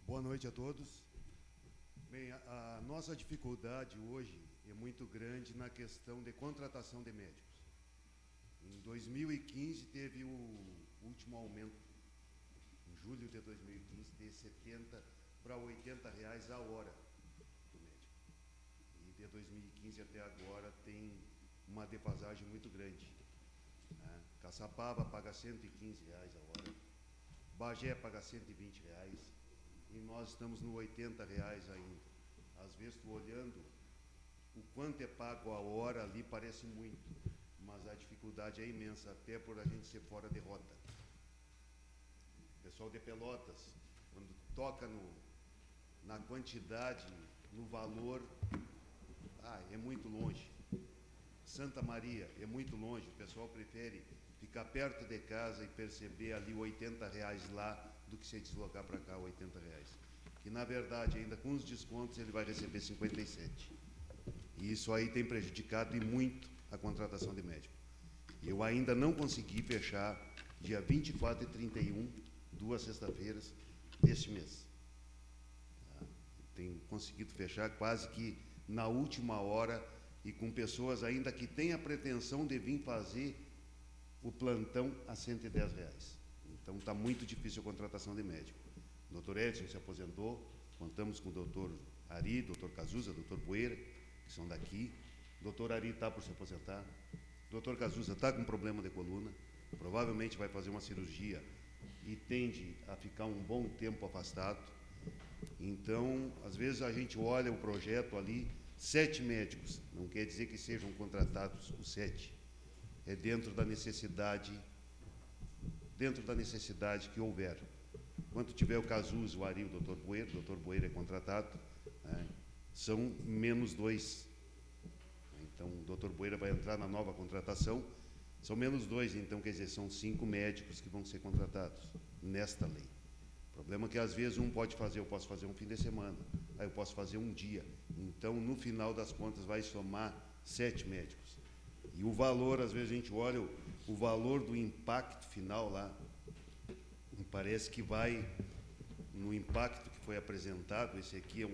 Boa noite a todos. Bem, a nossa dificuldade hoje é muito grande na questão de contratação de médicos. Em 2015 teve o último aumento, em julho de 2015, de 70 para 80 reais a hora do médico. E de 2015 até agora tem uma defasagem muito grande. Né? Caçapava paga 115 reais a hora, Bagé paga 120 reais, e nós estamos no 80 reais ainda. Às vezes, tu olhando o quanto é pago a hora ali, parece muito, mas a dificuldade é imensa, até por a gente ser fora de rota. O pessoal de Pelotas, quando toca na quantidade, no valor, é muito longe. Santa Maria é muito longe, o pessoal prefere ficar perto de casa e perceber ali 80 reais lá, do que se deslocar para cá 80 reais. Que, na verdade, ainda com os descontos, ele vai receber 57. E isso aí tem prejudicado e muito a contratação de médico. Eu ainda não consegui fechar dia 24 e 31, 2 sexta-feiras deste mês. Tenho conseguido fechar quase que na última hora e com pessoas ainda que têm a pretensão de vir fazer o plantão a 110 reais. Então, está muito difícil a contratação de médico. O doutor Edson se aposentou, contamos com o doutor Ari, doutor Cazuza, doutor Poeira, que são daqui. O doutor Ari está por se aposentar. O doutor Cazuza está com problema de coluna, provavelmente vai fazer uma cirurgia e tende a ficar um bom tempo afastado. Então, às vezes a gente olha o projeto ali, 7 médicos, não quer dizer que sejam contratados os 7. É dentro da necessidade que houver. Quando tiver o Cazuza, o Ari, o doutor Boeira é contratado, né, são menos 2. Então, o doutor Boeira vai entrar na nova contratação, são menos 2, então, quer dizer, são 5 médicos que vão ser contratados nesta lei. O problema é que, às vezes, um pode fazer, eu posso fazer um fim de semana, aí eu posso fazer um dia. Então, no final das contas, vai somar 7 médicos. E o valor, às vezes, a gente olha o valor do impacto final lá, me parece que vai, no impacto que foi apresentado, esse aqui é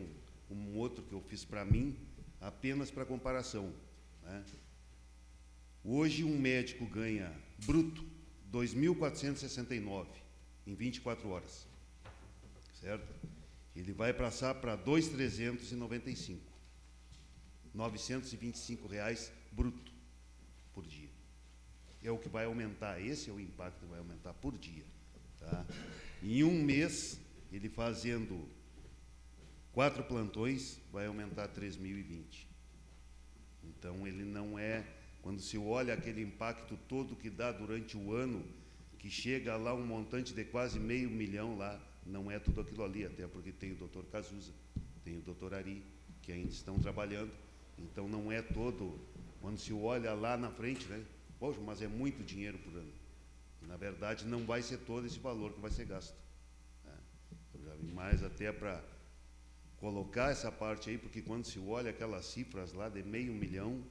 um outro que eu fiz para mim, apenas para comparação, né? Hoje, um médico ganha, bruto, 2.469 em 24 horas, certo? Ele vai passar para 2.395, R$925 bruto por dia. É o que vai aumentar, esse é o impacto que vai aumentar por dia. Tá? Em um mês, ele fazendo 4 plantões, vai aumentar 3.020. Então, ele não é, quando se olha aquele impacto todo que dá durante o ano, que chega lá um montante de quase R$500 mil lá, não é tudo aquilo ali, até porque tem o doutor Cazuza, tem o doutor Ari, que ainda estão trabalhando, então não é todo, quando se olha lá na frente, né? Poxa, mas é muito dinheiro por ano. Na verdade, não vai ser todo esse valor que vai ser gasto. Eu já vi mais até para colocar essa parte aí, porque quando se olha aquelas cifras lá de R$500 mil,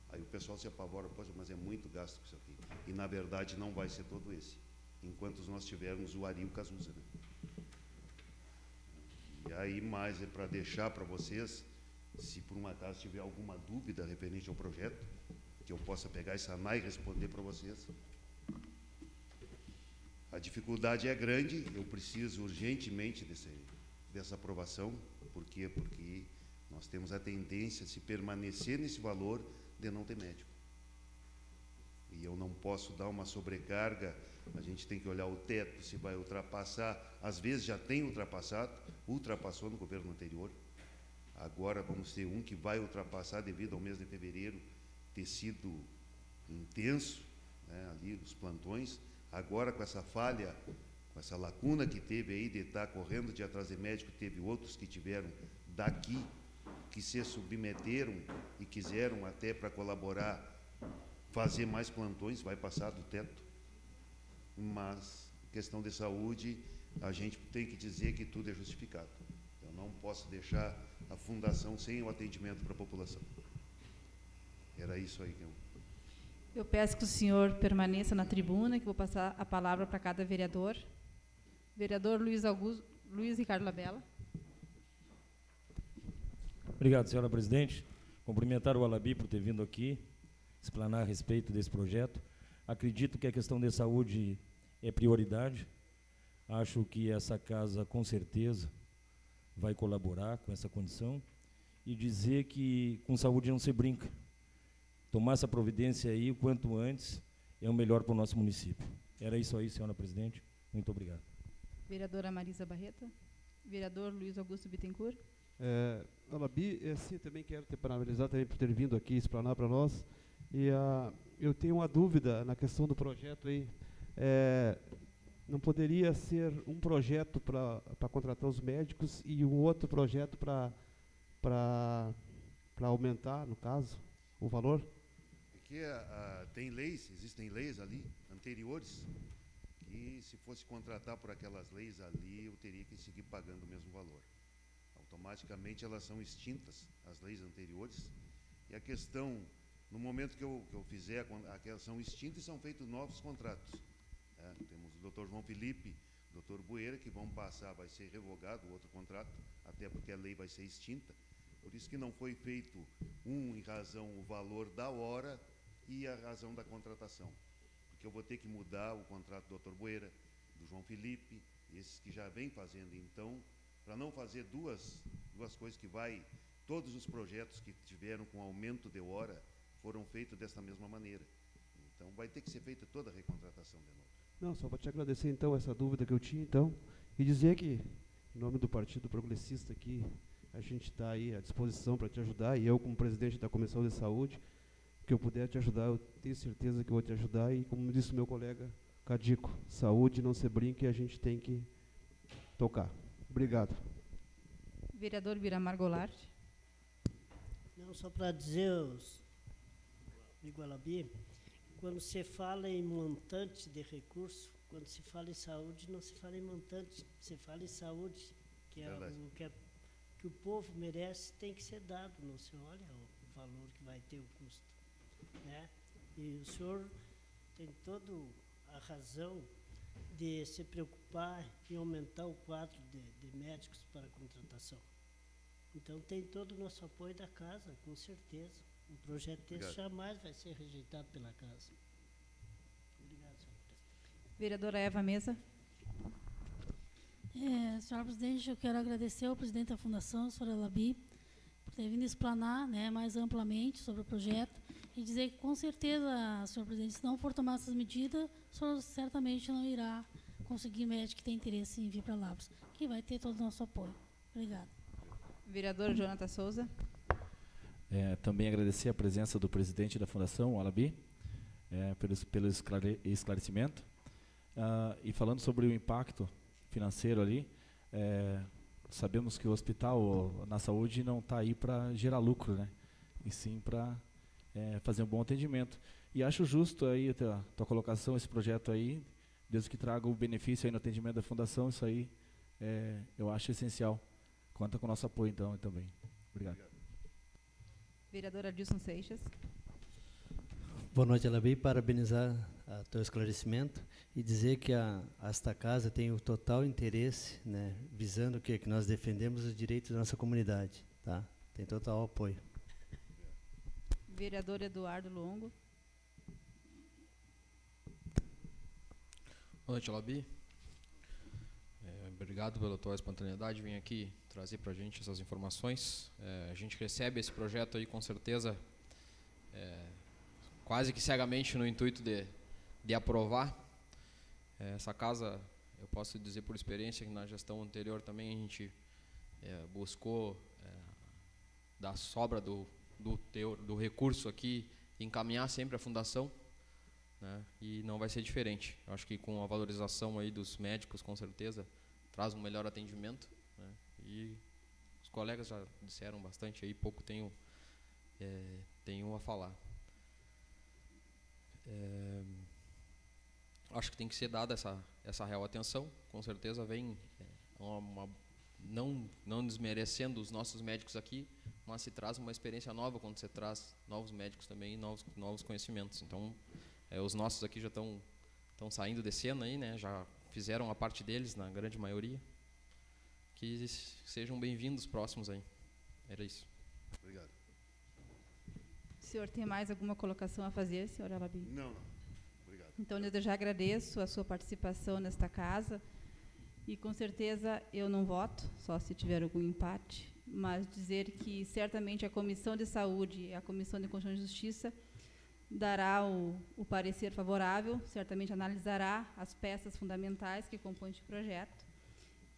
aí o pessoal se apavora, poxa, mas é muito gasto com isso aqui. E, na verdade, não vai ser todo esse, enquanto nós tivermos o Ari e o Cazuza, né? E aí, mais é para deixar para vocês, se por um acaso tiver alguma dúvida referente ao projeto, que eu possa pegar e sanar e responder para vocês. A dificuldade é grande, eu preciso urgentemente dessa aprovação. Por quê? Porque nós temos a tendência, se permanecer nesse valor, de não ter médico. e eu não posso dar uma sobrecarga. A gente tem que olhar o teto, se vai ultrapassar. Às vezes já tem ultrapassado, ultrapassou no governo anterior. Agora vamos ter um que vai ultrapassar devido ao mês de fevereiro ter sido intenso, né, ali os plantões. Agora com essa falha, com essa lacuna que teve aí de estar correndo de atrás de médico, teve outros que tiveram daqui, que se submeteram e quiseram até para colaborar, fazer mais plantões, vai passar do teto. Mas, questão de saúde, a gente tem que dizer que tudo é justificado. Eu não posso deixar a fundação sem o atendimento para a população. Era isso aí que eu peço que o senhor permaneça na tribuna, que vou passar a palavra para cada vereador. Vereador Luiz Ricardo Labella. Obrigado, senhora presidente. Cumprimentar o Alabi por ter vindo aqui, explanar a respeito desse projeto. Acredito que a questão de saúde é prioridade. Acho que essa casa, com certeza, vai colaborar com essa condição. E dizer que com saúde não se brinca. Tomar essa providência aí o quanto antes é o melhor para o nosso município. Era isso aí, senhora presidente. Muito obrigado. Vereadora Marisa Barreto. Vereador Luiz Augusto Bittencourt. Alabi, sim, também quero te parabenizar também por ter vindo aqui explanar para nós. E eu tenho uma dúvida na questão do projeto aí. Não poderia ser um projeto para contratar os médicos e um outro projeto para aumentar, no caso, o valor? Porque existem leis ali anteriores que, se fosse contratar por aquelas leis ali, eu teria que seguir pagando o mesmo valor. Automaticamente elas são extintas, as leis anteriores, e a questão, no momento que eu fizer, aquelas são extintas e são feitos novos contratos. Temos o Dr. João Felipe, o Dr. Bueira, que vão passar, vai ser revogado o outro contrato, até porque a lei vai ser extinta. Por isso que não foi feito em razão o valor da hora e a razão da contratação. Porque eu vou ter que mudar o contrato do Dr. Bueira, do João Felipe, esses que já vêm fazendo. Então, para não fazer duas coisas que todos os projetos que tiveram com aumento de hora foram feitos dessa mesma maneira. Então, vai ter que ser feita toda a recontratação de novo. Não, só para te agradecer, então, essa dúvida que eu tinha, então, e dizer que, em nome do Partido Progressista aqui, a gente está aí à disposição para te ajudar, e eu, como presidente da Comissão de Saúde, que eu puder te ajudar, eu tenho certeza que eu vou te ajudar, e como disse o meu colega Cadico, saúde não se brinca e a gente tem que tocar. Obrigado. Vereador Biramar Goulart. Não, só para dizer, amigo Alabi, quando se fala em montante de recurso, quando se fala em saúde, não se fala em montante, se fala em saúde, que é o que o povo merece, tem que ser dado, não se olha o valor que vai ter o custo, né? E o senhor tem toda a razão de se preocupar em aumentar o quadro de médicos para contratação. Então, tem todo o nosso apoio da casa, com certeza. Um projeto desse jamais vai ser rejeitado pela casa. Obrigado, senhor presidente. Vereadora Eva Mesa. Senhor presidente, eu quero agradecer ao presidente da Fundação, senhor Alabi, por ter vindo explanar, né, mais amplamente sobre o projeto e dizer que, com certeza, senhor presidente, se não for tomar essas medidas, o senhor certamente não irá conseguir médico que tem interesse em vir para Lavras, que vai ter todo o nosso apoio. Obrigada. Vereador Jonathan Souza. Também agradecer a presença do presidente da Fundação, o Alabi, pelo esclarecimento. E falando sobre o impacto financeiro ali, sabemos que o hospital na saúde não está aí para gerar lucro, né? E sim para fazer um bom atendimento. E acho justo aí a tua colocação, esse projeto aí, desde que traga o benefício aí no atendimento da Fundação, isso aí eu acho essencial. Conta com o nosso apoio, então, também. Obrigado. Vereador Adilson Seixas. Boa noite, Alabi. Parabenizar o teu esclarecimento e dizer que esta casa tem o total interesse, né, visando que nós defendemos os direitos da nossa comunidade. Tá? Tem total apoio. Vereador Eduardo Longo. Boa noite, Alabi. Obrigado pela tua espontaneidade, vim aqui trazer para a gente essas informações. A gente recebe esse projeto aí, com certeza, quase que cegamente no intuito de aprovar. Essa casa, eu posso dizer por experiência que na gestão anterior também a gente buscou da sobra do recurso aqui, encaminhar sempre a fundação, né, e não vai ser diferente. Eu acho que com a valorização aí dos médicos, com certeza, traz um melhor atendimento, né, e os colegas já disseram bastante aí, pouco tenho a falar. Acho que tem que ser dada essa real atenção, com certeza vem não desmerecendo os nossos médicos aqui, mas se traz uma experiência nova quando você traz novos médicos também e novos conhecimentos. Então, os nossos aqui já estão saindo de cena aí, né? Já fizeram a parte deles, na grande maioria. Que sejam bem-vindos próximos aí. Era isso. Obrigado. O senhor tem mais alguma colocação a fazer, senhor Alabi? Não. Obrigado. Então, eu já agradeço a sua participação nesta casa. E, com certeza, eu não voto, só se tiver algum empate, mas dizer que, certamente, a Comissão de Saúde e a Comissão de Constituição e Justiça dará o parecer favorável, certamente analisará as peças fundamentais que compõem este projeto.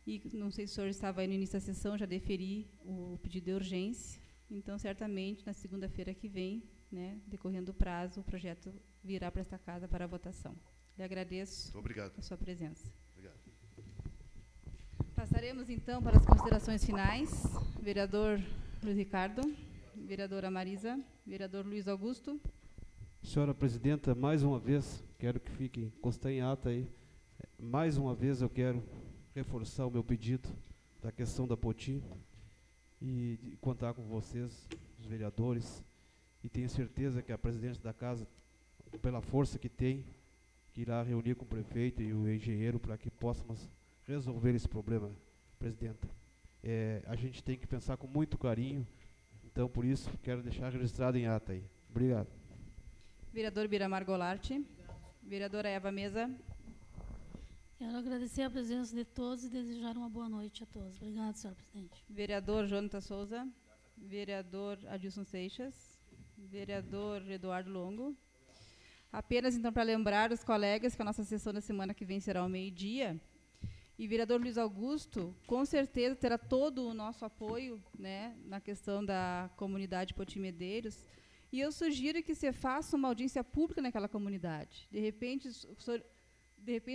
E, não sei se o senhor estava aí no início da sessão, já deferi o pedido de urgência. Então, certamente, na segunda-feira que vem, né, decorrendo o prazo, o projeto virá para esta casa para a votação. Lhe agradeço a sua presença. Obrigado. Passaremos, então, para as considerações finais. Vereador Luiz Ricardo, vereadora Marisa, vereador Luiz Augusto. Senhora Presidenta, mais uma vez, quero que fique consta em ata aí, mais uma vez eu quero reforçar o meu pedido da questão da Poti e de contar com vocês, os vereadores, e tenho certeza que a presidente da casa, pela força que tem, que irá reunir com o prefeito e o engenheiro para que possamos resolver esse problema, Presidenta. A gente tem que pensar com muito carinho, então por isso quero deixar registrado em ata aí. Obrigado. Vereador Biramar Goulart. Vereadora Eva Mesa. Quero agradecer a presença de todos e desejar uma boa noite a todos. Obrigada, senhor presidente. Vereador Jonathan Souza. Vereador Adilson Seixas. Vereador Eduardo Longo. Apenas, então, para lembrar os colegas que a nossa sessão da semana que vem será ao meio-dia. E vereador Luiz Augusto, com certeza, terá todo o nosso apoio, né, na questão da comunidade Poti Medeiros. E eu sugiro que você faça uma audiência pública naquela comunidade. De repente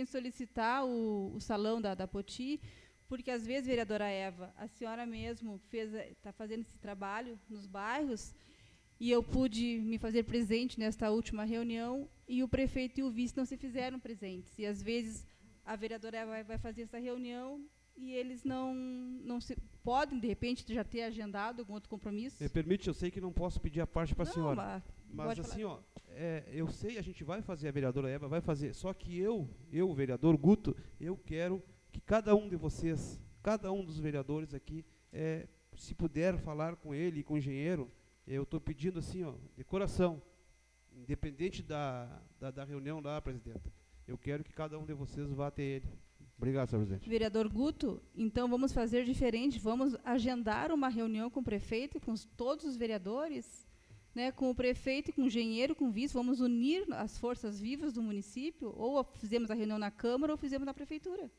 solicitar o salão da Poti, porque, às vezes, vereadora Eva, a senhora mesmo está fazendo esse trabalho nos bairros, e eu pude me fazer presente nesta última reunião, e o prefeito e o vice não se fizeram presentes. E, às vezes, a vereadora Eva vai fazer essa reunião e eles não se podem, de repente, já ter agendado algum outro compromisso. Me permite, eu sei que não posso pedir a parte para a senhora. Mas assim, ó, eu sei, a gente vai fazer, a vereadora Eva vai fazer, só que eu, vereador Guto, eu quero que cada um de vocês, cada um dos vereadores aqui, se puder falar com ele e com o engenheiro, eu estou pedindo assim, ó, de coração, independente da reunião lá, presidenta, eu quero que cada um de vocês vá até ele. Obrigado, senhor presidente. Vereador Guto, então vamos fazer diferente, vamos agendar uma reunião com o prefeito e com todos os vereadores, né, com o prefeito e com o engenheiro, com o vice, vamos unir as forças vivas do município, ou fizemos a reunião na Câmara ou fizemos na Prefeitura.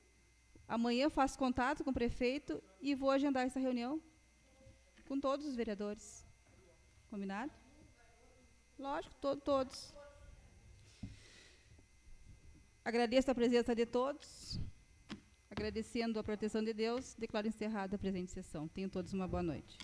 Amanhã eu faço contato com o prefeito e vou agendar essa reunião com todos os vereadores. Combinado? Lógico, todos. Agradeço a presença de todos. Agradecendo a proteção de Deus, declaro encerrada a presente sessão. Tenham todos uma boa noite.